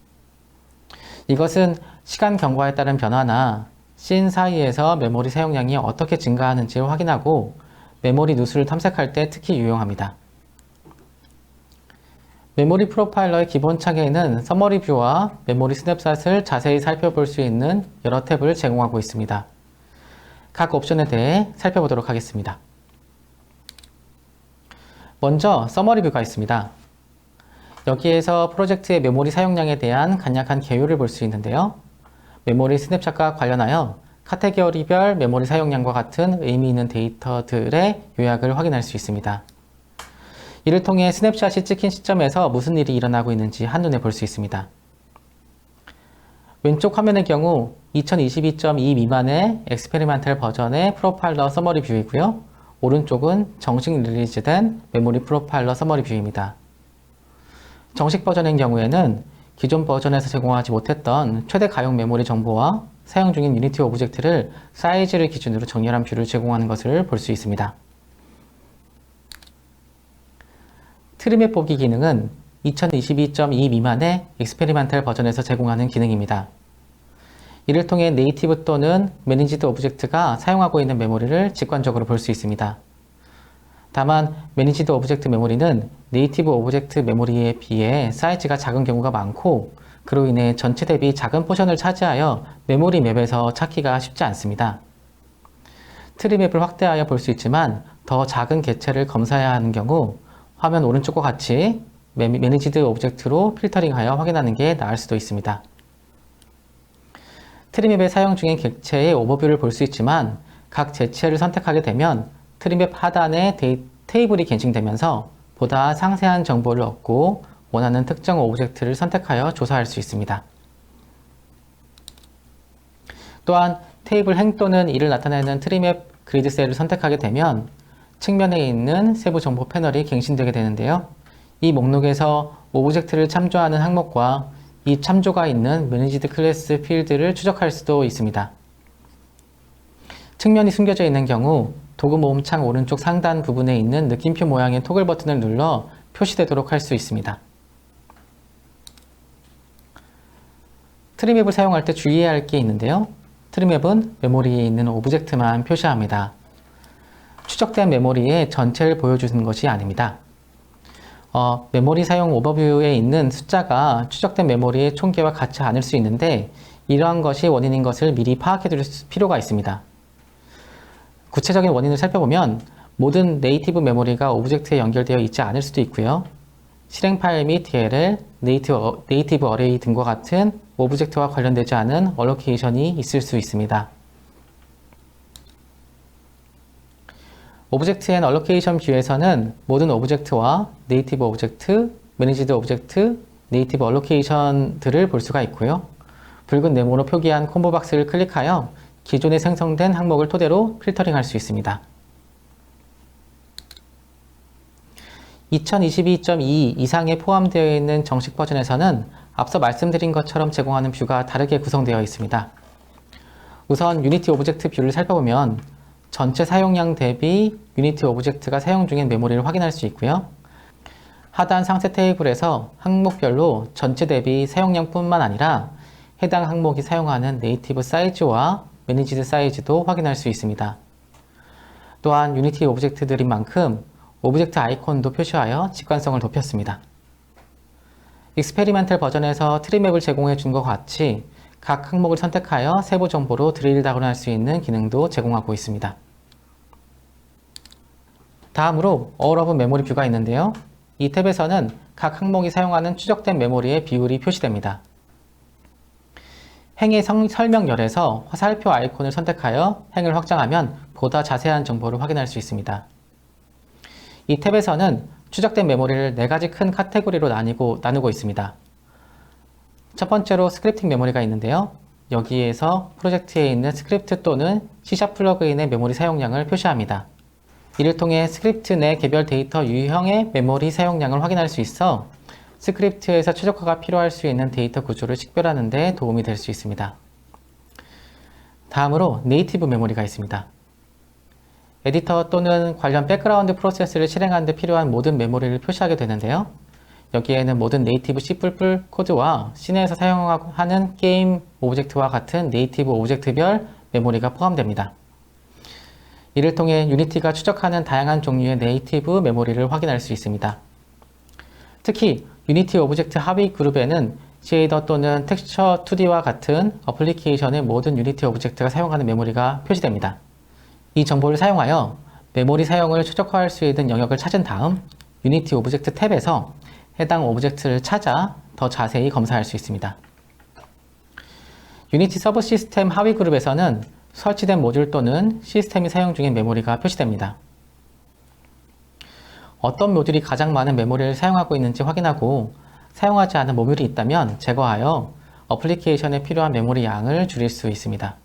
이것은 시간 경과에 따른 변화나 씬 사이에서 메모리 사용량이 어떻게 증가하는지를 확인하고 메모리 누수를 탐색할 때 특히 유용합니다. 메모리 프로파일러의 기본 창에는 서머리 뷰와 메모리 스냅샷을 자세히 살펴볼 수 있는 여러 탭을 제공하고 있습니다. 각 옵션에 대해 살펴보도록 하겠습니다. 먼저 서머리 뷰가 있습니다. 여기에서 프로젝트의 메모리 사용량에 대한 간략한 개요를 볼 수 있는데요. 메모리 스냅샷과 관련하여 카테고리별 메모리 사용량과 같은 의미 있는 데이터들의 요약을 확인할 수 있습니다. 이를 통해 스냅샷이 찍힌 시점에서 무슨 일이 일어나고 있는지 한눈에 볼 수 있습니다. 왼쪽 화면의 경우 2022.2 미만의 엑스페리멘탈 버전의 프로파일러 서머리 뷰이고요. 오른쪽은 정식 릴리즈된 메모리 프로파일러 서머리 뷰입니다. 정식 버전인 경우에는 기존 버전에서 제공하지 못했던 최대 가용 메모리 정보와 사용 중인 유니티 오브젝트를 사이즈를 기준으로 정렬한 뷰를 제공하는 것을 볼 수 있습니다. 트리맵 보기 기능은 2022.2 미만의 익스페리멘탈 버전에서 제공하는 기능입니다. 이를 통해 네이티브 또는 매니지드 오브젝트가 사용하고 있는 메모리를 직관적으로 볼 수 있습니다. 다만 매니지드 오브젝트 메모리는 네이티브 오브젝트 메모리에 비해 사이즈가 작은 경우가 많고 그로 인해 전체 대비 작은 포션을 차지하여 메모리 맵에서 찾기가 쉽지 않습니다. 트리맵을 확대하여 볼 수 있지만 더 작은 객체를 검사해야 하는 경우 화면 오른쪽과 같이 매니지드 오브젝트로 필터링하여 확인하는 게 나을 수도 있습니다. 트리맵에 사용 중인 객체의 오버뷰를 볼 수 있지만 각 객체를 선택하게 되면 트리맵 하단에 테이블이 갱신되면서 보다 상세한 정보를 얻고 원하는 특정 오브젝트를 선택하여 조사할 수 있습니다. 또한 테이블 행 또는 이를 나타내는 트리맵 그리드 셀을 선택하게 되면 측면에 있는 세부 정보 패널이 갱신되게 되는데요. 이 목록에서 오브젝트를 참조하는 항목과 이 참조가 있는 매니지드 클래스 필드를 추적할 수도 있습니다. 측면이 숨겨져 있는 경우 도구 모음창 오른쪽 상단 부분에 있는 느낌표 모양의 토글 버튼을 눌러 표시되도록 할 수 있습니다. 트리맵을 사용할 때 주의해야 할 게 있는데요. 트리맵은 메모리에 있는 오브젝트만 표시합니다. 추적된 메모리의 전체를 보여주는 것이 아닙니다. 메모리 사용 오버뷰에 있는 숫자가 추적된 메모리의 총계와 같지 않을 수 있는데 이러한 것이 원인인 것을 미리 파악해 둘 필요가 있습니다. 구체적인 원인을 살펴보면 모든 네이티브 메모리가 오브젝트에 연결되어 있지 않을 수도 있고요. 실행 파일 및 DLL, 네이티브 어레이 등과 같은 오브젝트와 관련되지 않은 얼로케이션이 있을 수 있습니다. 오브젝트 앤 얼로케이션 뷰에서는 모든 오브젝트와 네이티브 오브젝트, 매니지드 오브젝트, 네이티브 얼로케이션들을 볼 수가 있고요. 붉은 네모로 표기한 콤보 박스를 클릭하여 기존에 생성된 항목을 토대로 필터링할 수 있습니다. 2022.2 이상에 포함되어 있는 정식 버전에서는 앞서 말씀드린 것처럼 제공하는 뷰가 다르게 구성되어 있습니다. 우선 유니티 오브젝트 뷰를 살펴보면 전체 사용량 대비 유니티 오브젝트가 사용 중인 메모리를 확인할 수 있고요. 하단 상세 테이블에서 항목별로 전체 대비 사용량뿐만 아니라 해당 항목이 사용하는 네이티브 사이즈와 매니지드 사이즈도 확인할 수 있습니다. 또한 유니티 오브젝트들인 만큼 오브젝트 아이콘도 표시하여 직관성을 높였습니다. 익스페리멘탈 버전에서 트리맵을 제공해 준 것 같이 각 항목을 선택하여 세부 정보로 드릴 다운할 수 있는 기능도 제공하고 있습니다. 다음으로 All of 메모리 뷰가 있는데요. 이 탭에서는 각 항목이 사용하는 추적된 메모리의 비율이 표시됩니다. 행의 설명열에서 화살표 아이콘을 선택하여 행을 확장하면 보다 자세한 정보를 확인할 수 있습니다. 이 탭에서는 추적된 메모리를 4가지 큰 카테고리로 나누고 있습니다. 첫 번째로 스크립팅 메모리가 있는데요. 여기에서 프로젝트에 있는 스크립트 또는 C# 플러그인의 메모리 사용량을 표시합니다. 이를 통해 스크립트 내 개별 데이터 유형의 메모리 사용량을 확인할 수 있어 스크립트에서 최적화가 필요할 수 있는 데이터 구조를 식별하는 데 도움이 될 수 있습니다. 다음으로 네이티브 메모리가 있습니다. 에디터 또는 관련 백그라운드 프로세스를 실행하는 데 필요한 모든 메모리를 표시하게 되는데요. 여기에는 모든 네이티브 C++ 코드와 C 내에서 사용하는 게임 오브젝트와 같은 네이티브 오브젝트별 메모리가 포함됩니다. 이를 통해 유니티가 추적하는 다양한 종류의 네이티브 메모리를 확인할 수 있습니다. 특히 유니티 오브젝트 하위 그룹에는 쉐이더 또는 텍스처 2D와 같은 어플리케이션의 모든 유니티 오브젝트가 사용하는 메모리가 표시됩니다. 이 정보를 사용하여 메모리 사용을 최적화할 수 있는 영역을 찾은 다음 유니티 오브젝트 탭에서 해당 오브젝트를 찾아 더 자세히 검사할 수 있습니다. 유니티 서브 시스템 하위 그룹에서는 설치된 모듈 또는 시스템이 사용 중인 메모리가 표시됩니다. 어떤 모듈이 가장 많은 메모리를 사용하고 있는지 확인하고 사용하지 않은 모듈이 있다면 제거하여 어플리케이션에 필요한 메모리 양을 줄일 수 있습니다.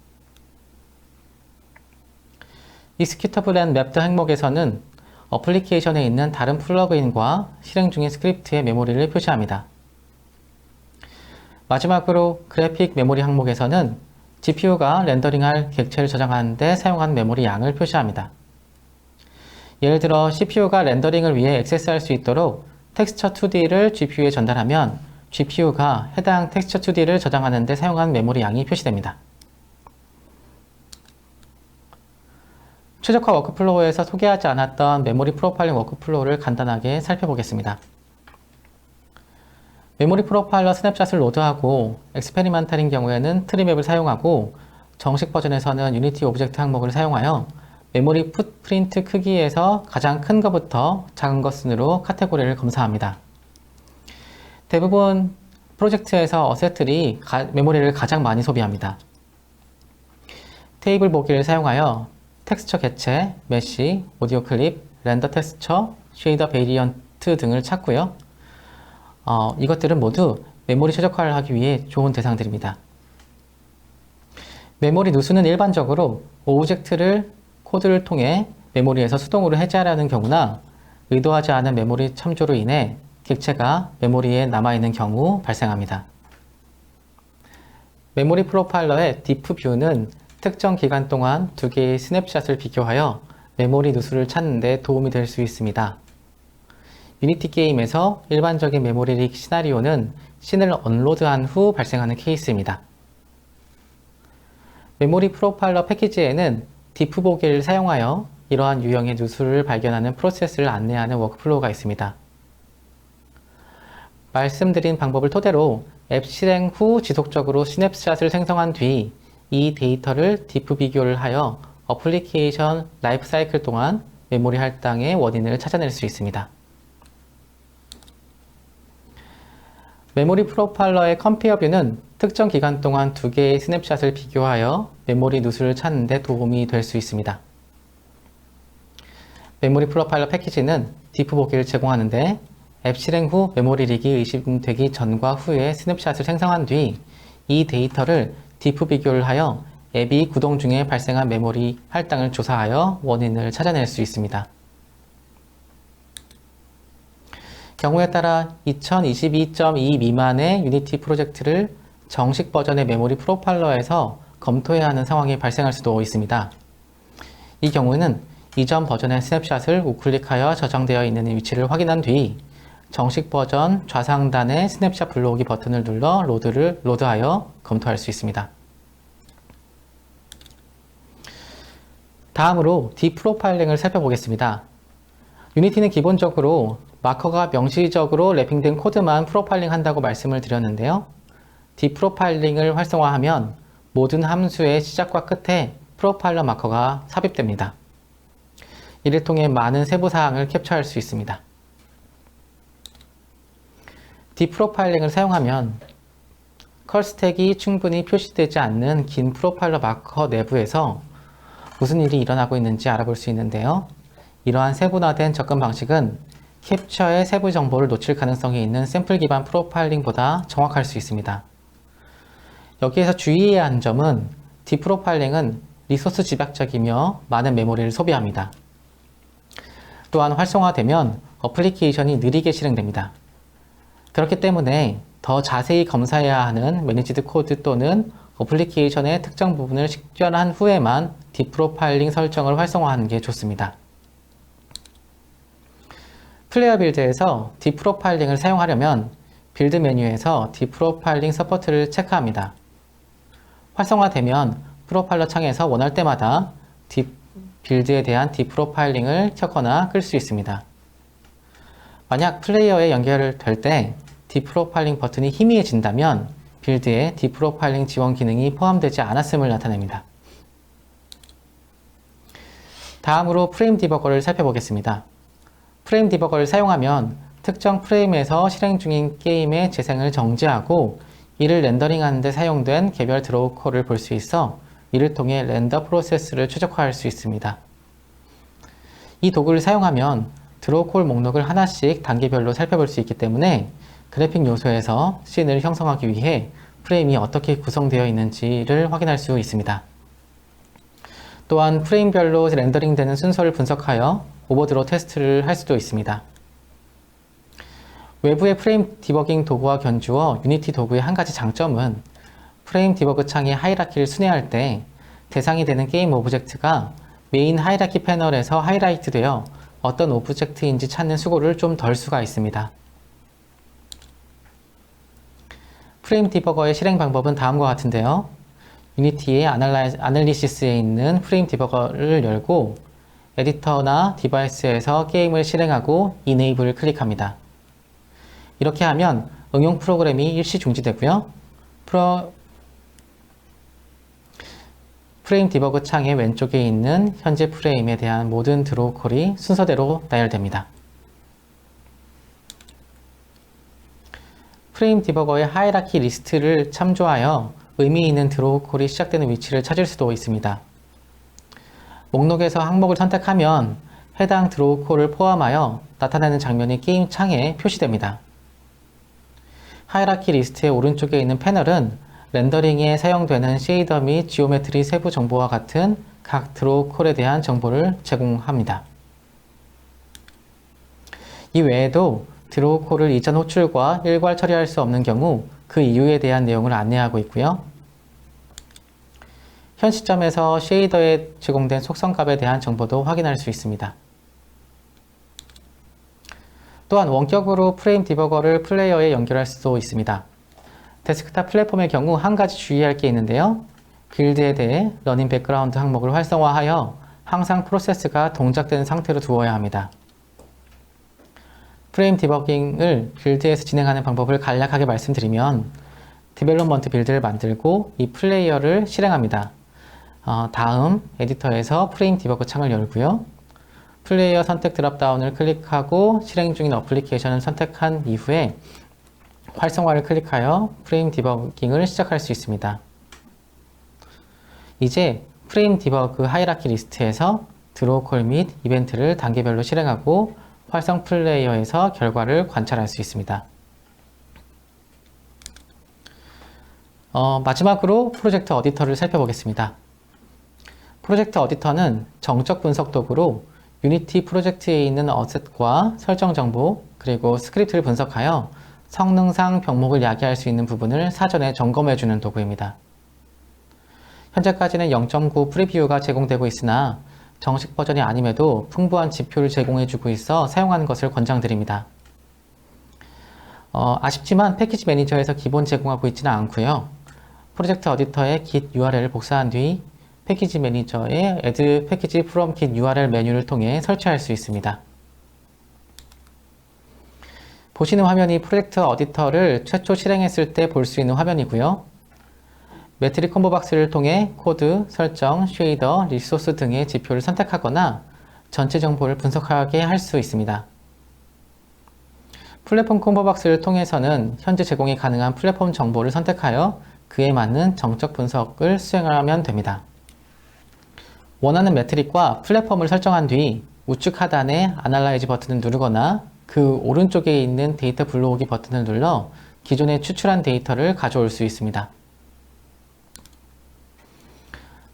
Executable and Mapped 항목에서는 어플리케이션에 있는 다른 플러그인과 실행 중인 스크립트의 메모리를 표시합니다. 마지막으로 그래픽 메모리 항목에서는 GPU가 렌더링할 객체를 저장하는 데 사용한 메모리 양을 표시합니다. 예를 들어 CPU가 렌더링을 위해 액세스할 수 있도록 텍스처 2D를 GPU에 전달하면 GPU가 해당 텍스처 2D를 저장하는 데 사용한 메모리 양이 표시됩니다. 최적화 워크플로우에서 소개하지 않았던 메모리 프로파일링 워크플로우를 간단하게 살펴보겠습니다. 메모리 프로파일러 스냅샷을 로드하고 엑스페리먼탈인 경우에는 트리맵을 사용하고 정식 버전에서는 유니티 오브젝트 항목을 사용하여 메모리 풋프린트 크기에서 가장 큰 것부터 작은 것 순으로 카테고리를 검사합니다. 대부분 프로젝트에서 어셋들이 메모리를 가장 많이 소비합니다. 테이블 보기를 사용하여 텍스처 개체, 메쉬, 오디오 클립, 렌더 텍스처, 쉐이더 베리언트 등을 찾고요. 이것들은 모두 메모리 최적화를 하기 위해 좋은 대상들입니다. 메모리 누수는 일반적으로 오브젝트를 코드를 통해 메모리에서 수동으로 해제하려는 경우나 의도하지 않은 메모리 참조로 인해 객체가 메모리에 남아있는 경우 발생합니다. 메모리 프로파일러의 디프 뷰는 특정 기간 동안 두 개의 스냅샷을 비교하여 메모리 누수를 찾는 데 도움이 될 수 있습니다. 유니티 게임에서 일반적인 메모리 릭 시나리오는 씬을 언로드한 후 발생하는 케이스입니다. 메모리 프로파일러 패키지에는 디프 보기를 사용하여 이러한 유형의 누수를 발견하는 프로세스를 안내하는 워크플로우가 있습니다. 말씀드린 방법을 토대로 앱 실행 후 지속적으로 스냅샷을 생성한 뒤 이 데이터를 디프 비교를 하여 어플리케이션 라이프 사이클 동안 메모리 할당의 원인을 찾아낼 수 있습니다. 메모리 프로파일러의 컴페어 뷰는 특정 기간 동안 두 개의 스냅샷을 비교하여 메모리 누수를 찾는 데 도움이 될 수 있습니다. 메모리 프로파일러 패키지는 디프 보기를 제공하는데 앱 실행 후 메모리 릭이 의심되기 전과 후에 스냅샷을 생성한 뒤 이 데이터를 디프 비교를 하여 앱이 구동 중에 발생한 메모리 할당을 조사하여 원인을 찾아낼 수 있습니다. 경우에 따라 2022.2 미만의 유니티 프로젝트를 정식 버전의 메모리 프로파일러에서 검토해야 하는 상황이 발생할 수도 있습니다. 이 경우는 이전 버전의 스냅샷을 우클릭하여 저장되어 있는 위치를 확인한 뒤 정식 버전 좌상단의 스냅샷 불러오기 버튼을 눌러 로드하여 검토할 수 있습니다. 다음으로 디프로파일링을 살펴보겠습니다. 유니티는 기본적으로 마커가 명시적으로 랩핑된 코드만 프로파일링 한다고 말씀을 드렸는데요. 디프로파일링을 활성화하면 모든 함수의 시작과 끝에 프로파일러 마커가 삽입됩니다. 이를 통해 많은 세부사항을 캡처할 수 있습니다. 디프로파일링을 사용하면 컬 스택이 충분히 표시되지 않는 긴 프로파일러 마커 내부에서 무슨 일이 일어나고 있는지 알아볼 수 있는데요. 이러한 세분화된 접근 방식은 캡처의 세부 정보를 놓칠 가능성이 있는 샘플 기반 프로파일링보다 정확할 수 있습니다. 여기에서 주의해야 하는 점은 디프로파일링은 리소스 집약적이며 많은 메모리를 소비합니다. 또한 활성화되면 어플리케이션이 느리게 실행됩니다. 그렇기 때문에 더 자세히 검사해야 하는 매니지드 코드 또는 어플리케이션의 특정 부분을 식별한 후에만 디프로파일링 설정을 활성화하는 게 좋습니다. 플레이어 빌드에서 디프로파일링을 사용하려면 빌드 메뉴에서 디프로파일링 서포트를 체크합니다. 활성화되면 프로파일러 창에서 원할 때마다 빌드에 대한 디프로파일링을 켜거나 끌 수 있습니다. 만약 플레이어에 연결될 때 디프로파일링 버튼이 희미해진다면 빌드에 디프로파일링 지원 기능이 포함되지 않았음을 나타냅니다. 다음으로 프레임 디버거를 살펴보겠습니다. 프레임 디버거를 사용하면 특정 프레임에서 실행 중인 게임의 재생을 정지하고 이를 렌더링하는 데 사용된 개별 드로우 콜을 볼 수 있어 이를 통해 렌더 프로세스를 최적화할 수 있습니다. 이 도구를 사용하면 드로우 콜 목록을 하나씩 단계별로 살펴볼 수 있기 때문에 그래픽 요소에서 씬을 형성하기 위해 프레임이 어떻게 구성되어 있는지를 확인할 수 있습니다. 또한 프레임별로 렌더링되는 순서를 분석하여 오버드로 테스트를 할 수도 있습니다. 외부의 프레임 디버깅 도구와 견주어 유니티 도구의 한 가지 장점은 프레임 디버그 창의 하이라키를 순회할 때 대상이 되는 게임 오브젝트가 메인 하이라키 패널에서 하이라이트 되어 어떤 오브젝트인지 찾는 수고를 좀 덜 수가 있습니다. 프레임 디버거의 실행 방법은 다음과 같은데요. 유니티의 아날리시스에 있는 프레임 디버거를 열고 에디터나 디바이스에서 게임을 실행하고 이네이블을 클릭합니다. 이렇게 하면 응용 프로그램이 일시 중지되고요. 프레임 디버그 창의 왼쪽에 있는 현재 프레임에 대한 모든 드로우 콜이 순서대로 나열됩니다. 프레임 디버거의 하이라키 리스트를 참조하여 의미 있는 드로우 콜이 시작되는 위치를 찾을 수도 있습니다. 목록에서 항목을 선택하면 해당 드로우 콜을 포함하여 나타나는 장면이 게임 창에 표시됩니다. 하이라키 리스트의 오른쪽에 있는 패널은 렌더링에 사용되는 쉐이더 및 지오메트리 세부 정보와 같은 각 드로우 콜에 대한 정보를 제공합니다. 이 외에도 드로우 콜을 이전 호출과 일괄 처리할 수 없는 경우 그 이유에 대한 내용을 안내하고 있고요. 현 시점에서 쉐이더에 제공된 속성값에 대한 정보도 확인할 수 있습니다. 또한 원격으로 프레임 디버거를 플레이어에 연결할 수도 있습니다. 데스크탑 플랫폼의 경우 한 가지 주의할 게 있는데요. 빌드에 대해 러닝 백그라운드 항목을 활성화하여 항상 프로세스가 동작되는 상태로 두어야 합니다. 프레임 디버깅을 빌드에서 진행하는 방법을 간략하게 말씀드리면 디벨롭먼트 빌드를 만들고 이 플레이어를 실행합니다. 다음 에디터에서 프레임 디버그 창을 열고요. 플레이어 선택 드롭다운을 클릭하고 실행 중인 어플리케이션을 선택한 이후에 활성화를 클릭하여 프레임 디버깅을 시작할 수 있습니다. 이제 프레임 디버그 하이라키 리스트에서 드로우 콜 및 이벤트를 단계별로 실행하고 활성 플레이어에서 결과를 관찰할 수 있습니다. 마지막으로 프로젝트 어디터를 살펴보겠습니다. 프로젝트 어디터는 정적 분석 도구로 유니티 프로젝트에 있는 어셋과 설정 정보, 그리고 스크립트를 분석하여 성능상 병목을 야기할 수 있는 부분을 사전에 점검해주는 도구입니다. 현재까지는 0.9 프리뷰가 제공되고 있으나 정식 버전이 아님에도 풍부한 지표를 제공해주고 있어 사용하는 것을 권장드립니다. 아쉽지만 패키지 매니저에서 기본 제공하고 있지는 않고요. 프로젝트 어디터의 git URL을 복사한 뒤 패키지 매니저의 add package from git URL 메뉴를 통해 설치할 수 있습니다. 보시는 화면이 프로젝트 어디터를 최초 실행했을 때 볼 수 있는 화면이고요. 매트릭 콤보 박스를 통해 코드, 설정, 쉐이더, 리소스 등의 지표를 선택하거나 전체 정보를 분석하게 할 수 있습니다. 플랫폼 콤보 박스를 통해서는 현재 제공이 가능한 플랫폼 정보를 선택하여 그에 맞는 정적 분석을 수행하면 됩니다. 원하는 매트릭과 플랫폼을 설정한 뒤 우측 하단의 아날라이즈 버튼을 누르거나 그 오른쪽에 있는 데이터 불러오기 버튼을 눌러 기존에 추출한 데이터를 가져올 수 있습니다.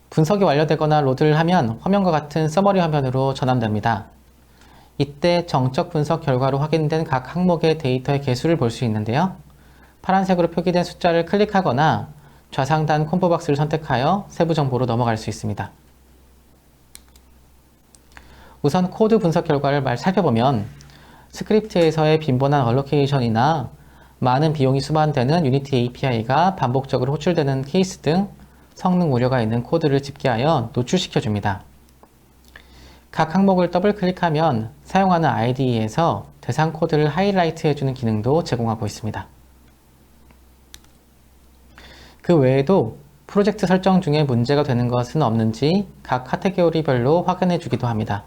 분석이 완료되거나 로드를 하면 화면과 같은 서머리 화면으로 전환됩니다. 이때 정적 분석 결과로 확인된 각 항목의 데이터의 개수를 볼 수 있는데요. 파란색으로 표기된 숫자를 클릭하거나 좌상단 콤보 박스를 선택하여 세부 정보로 넘어갈 수 있습니다. 우선 코드 분석 결과를 살펴보면 스크립트에서의 빈번한 얼로케이션이나 많은 비용이 수반되는 유니티 API가 반복적으로 호출되는 케이스 등 성능 우려가 있는 코드를 집계하여 노출시켜 줍니다. 각 항목을 더블 클릭하면 사용하는 IDE에서 대상 코드를 하이라이트 해주는 기능도 제공하고 있습니다. 그 외에도 프로젝트 설정 중에 문제가 되는 것은 없는지 각 카테고리별로 확인해 주기도 합니다.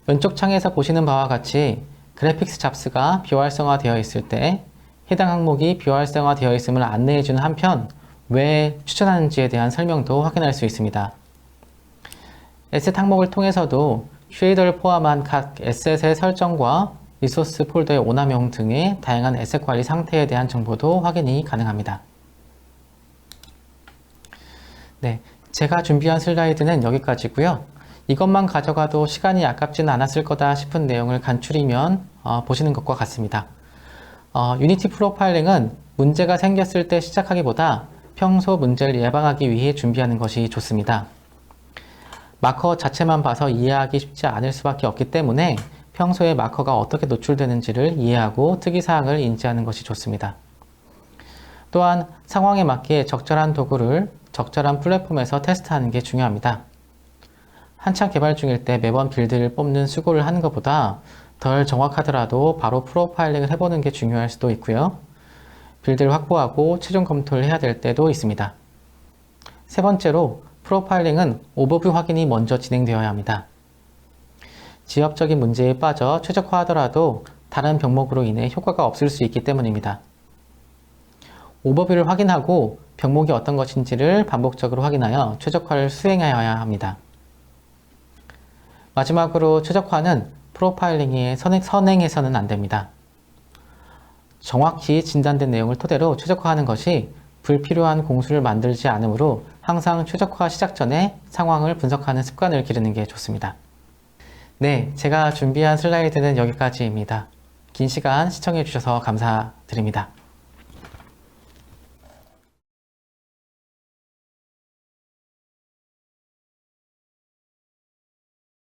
왼쪽 창에서 보시는 바와 같이 그래픽스 잡스가 비활성화되어 있을 때 해당 항목이 비활성화되어 있음을 안내해 주는 한편 왜 추천하는지에 대한 설명도 확인할 수 있습니다. 에셋 항목을 통해서도 쉐이더를 포함한 각 에셋의 설정과 리소스 폴더의 오남용 등의 다양한 에셋 관리 상태에 대한 정보도 확인이 가능합니다. 네, 제가 준비한 슬라이드는 여기까지고요. 이것만 가져가도 시간이 아깝지는 않았을 거다 싶은 내용을 간추리면 보시는 것과 같습니다. 유니티 프로파일링은 문제가 생겼을 때 시작하기보다 평소 문제를 예방하기 위해 준비하는 것이 좋습니다. 마커 자체만 봐서 이해하기 쉽지 않을 수밖에 없기 때문에 평소에 마커가 어떻게 노출되는지를 이해하고 특이사항을 인지하는 것이 좋습니다. 또한 상황에 맞게 적절한 도구를 적절한 플랫폼에서 테스트하는 게 중요합니다. 한창 개발 중일 때 매번 빌드를 뽑는 수고를 하는 것보다 덜 정확하더라도 바로 프로파일링을 해보는 게 중요할 수도 있고요. 빌드를 확보하고 최종 검토를 해야 될 때도 있습니다. 세 번째로 프로파일링은 오버뷰 확인이 먼저 진행되어야 합니다. 지엽적인 문제에 빠져 최적화하더라도 다른 병목으로 인해 효과가 없을 수 있기 때문입니다. 오버뷰를 확인하고 병목이 어떤 것인지를 반복적으로 확인하여 최적화를 수행하여야 합니다. 마지막으로 최적화는 프로파일링에 선행해서는 안 됩니다. 정확히 진단된 내용을 토대로 최적화하는 것이 불필요한 공수를 만들지 않으므로 항상 최적화 시작 전에 상황을 분석하는 습관을 기르는 게 좋습니다. 네, 제가 준비한 슬라이드는 여기까지입니다. 긴 시간 시청해 주셔서 감사드립니다.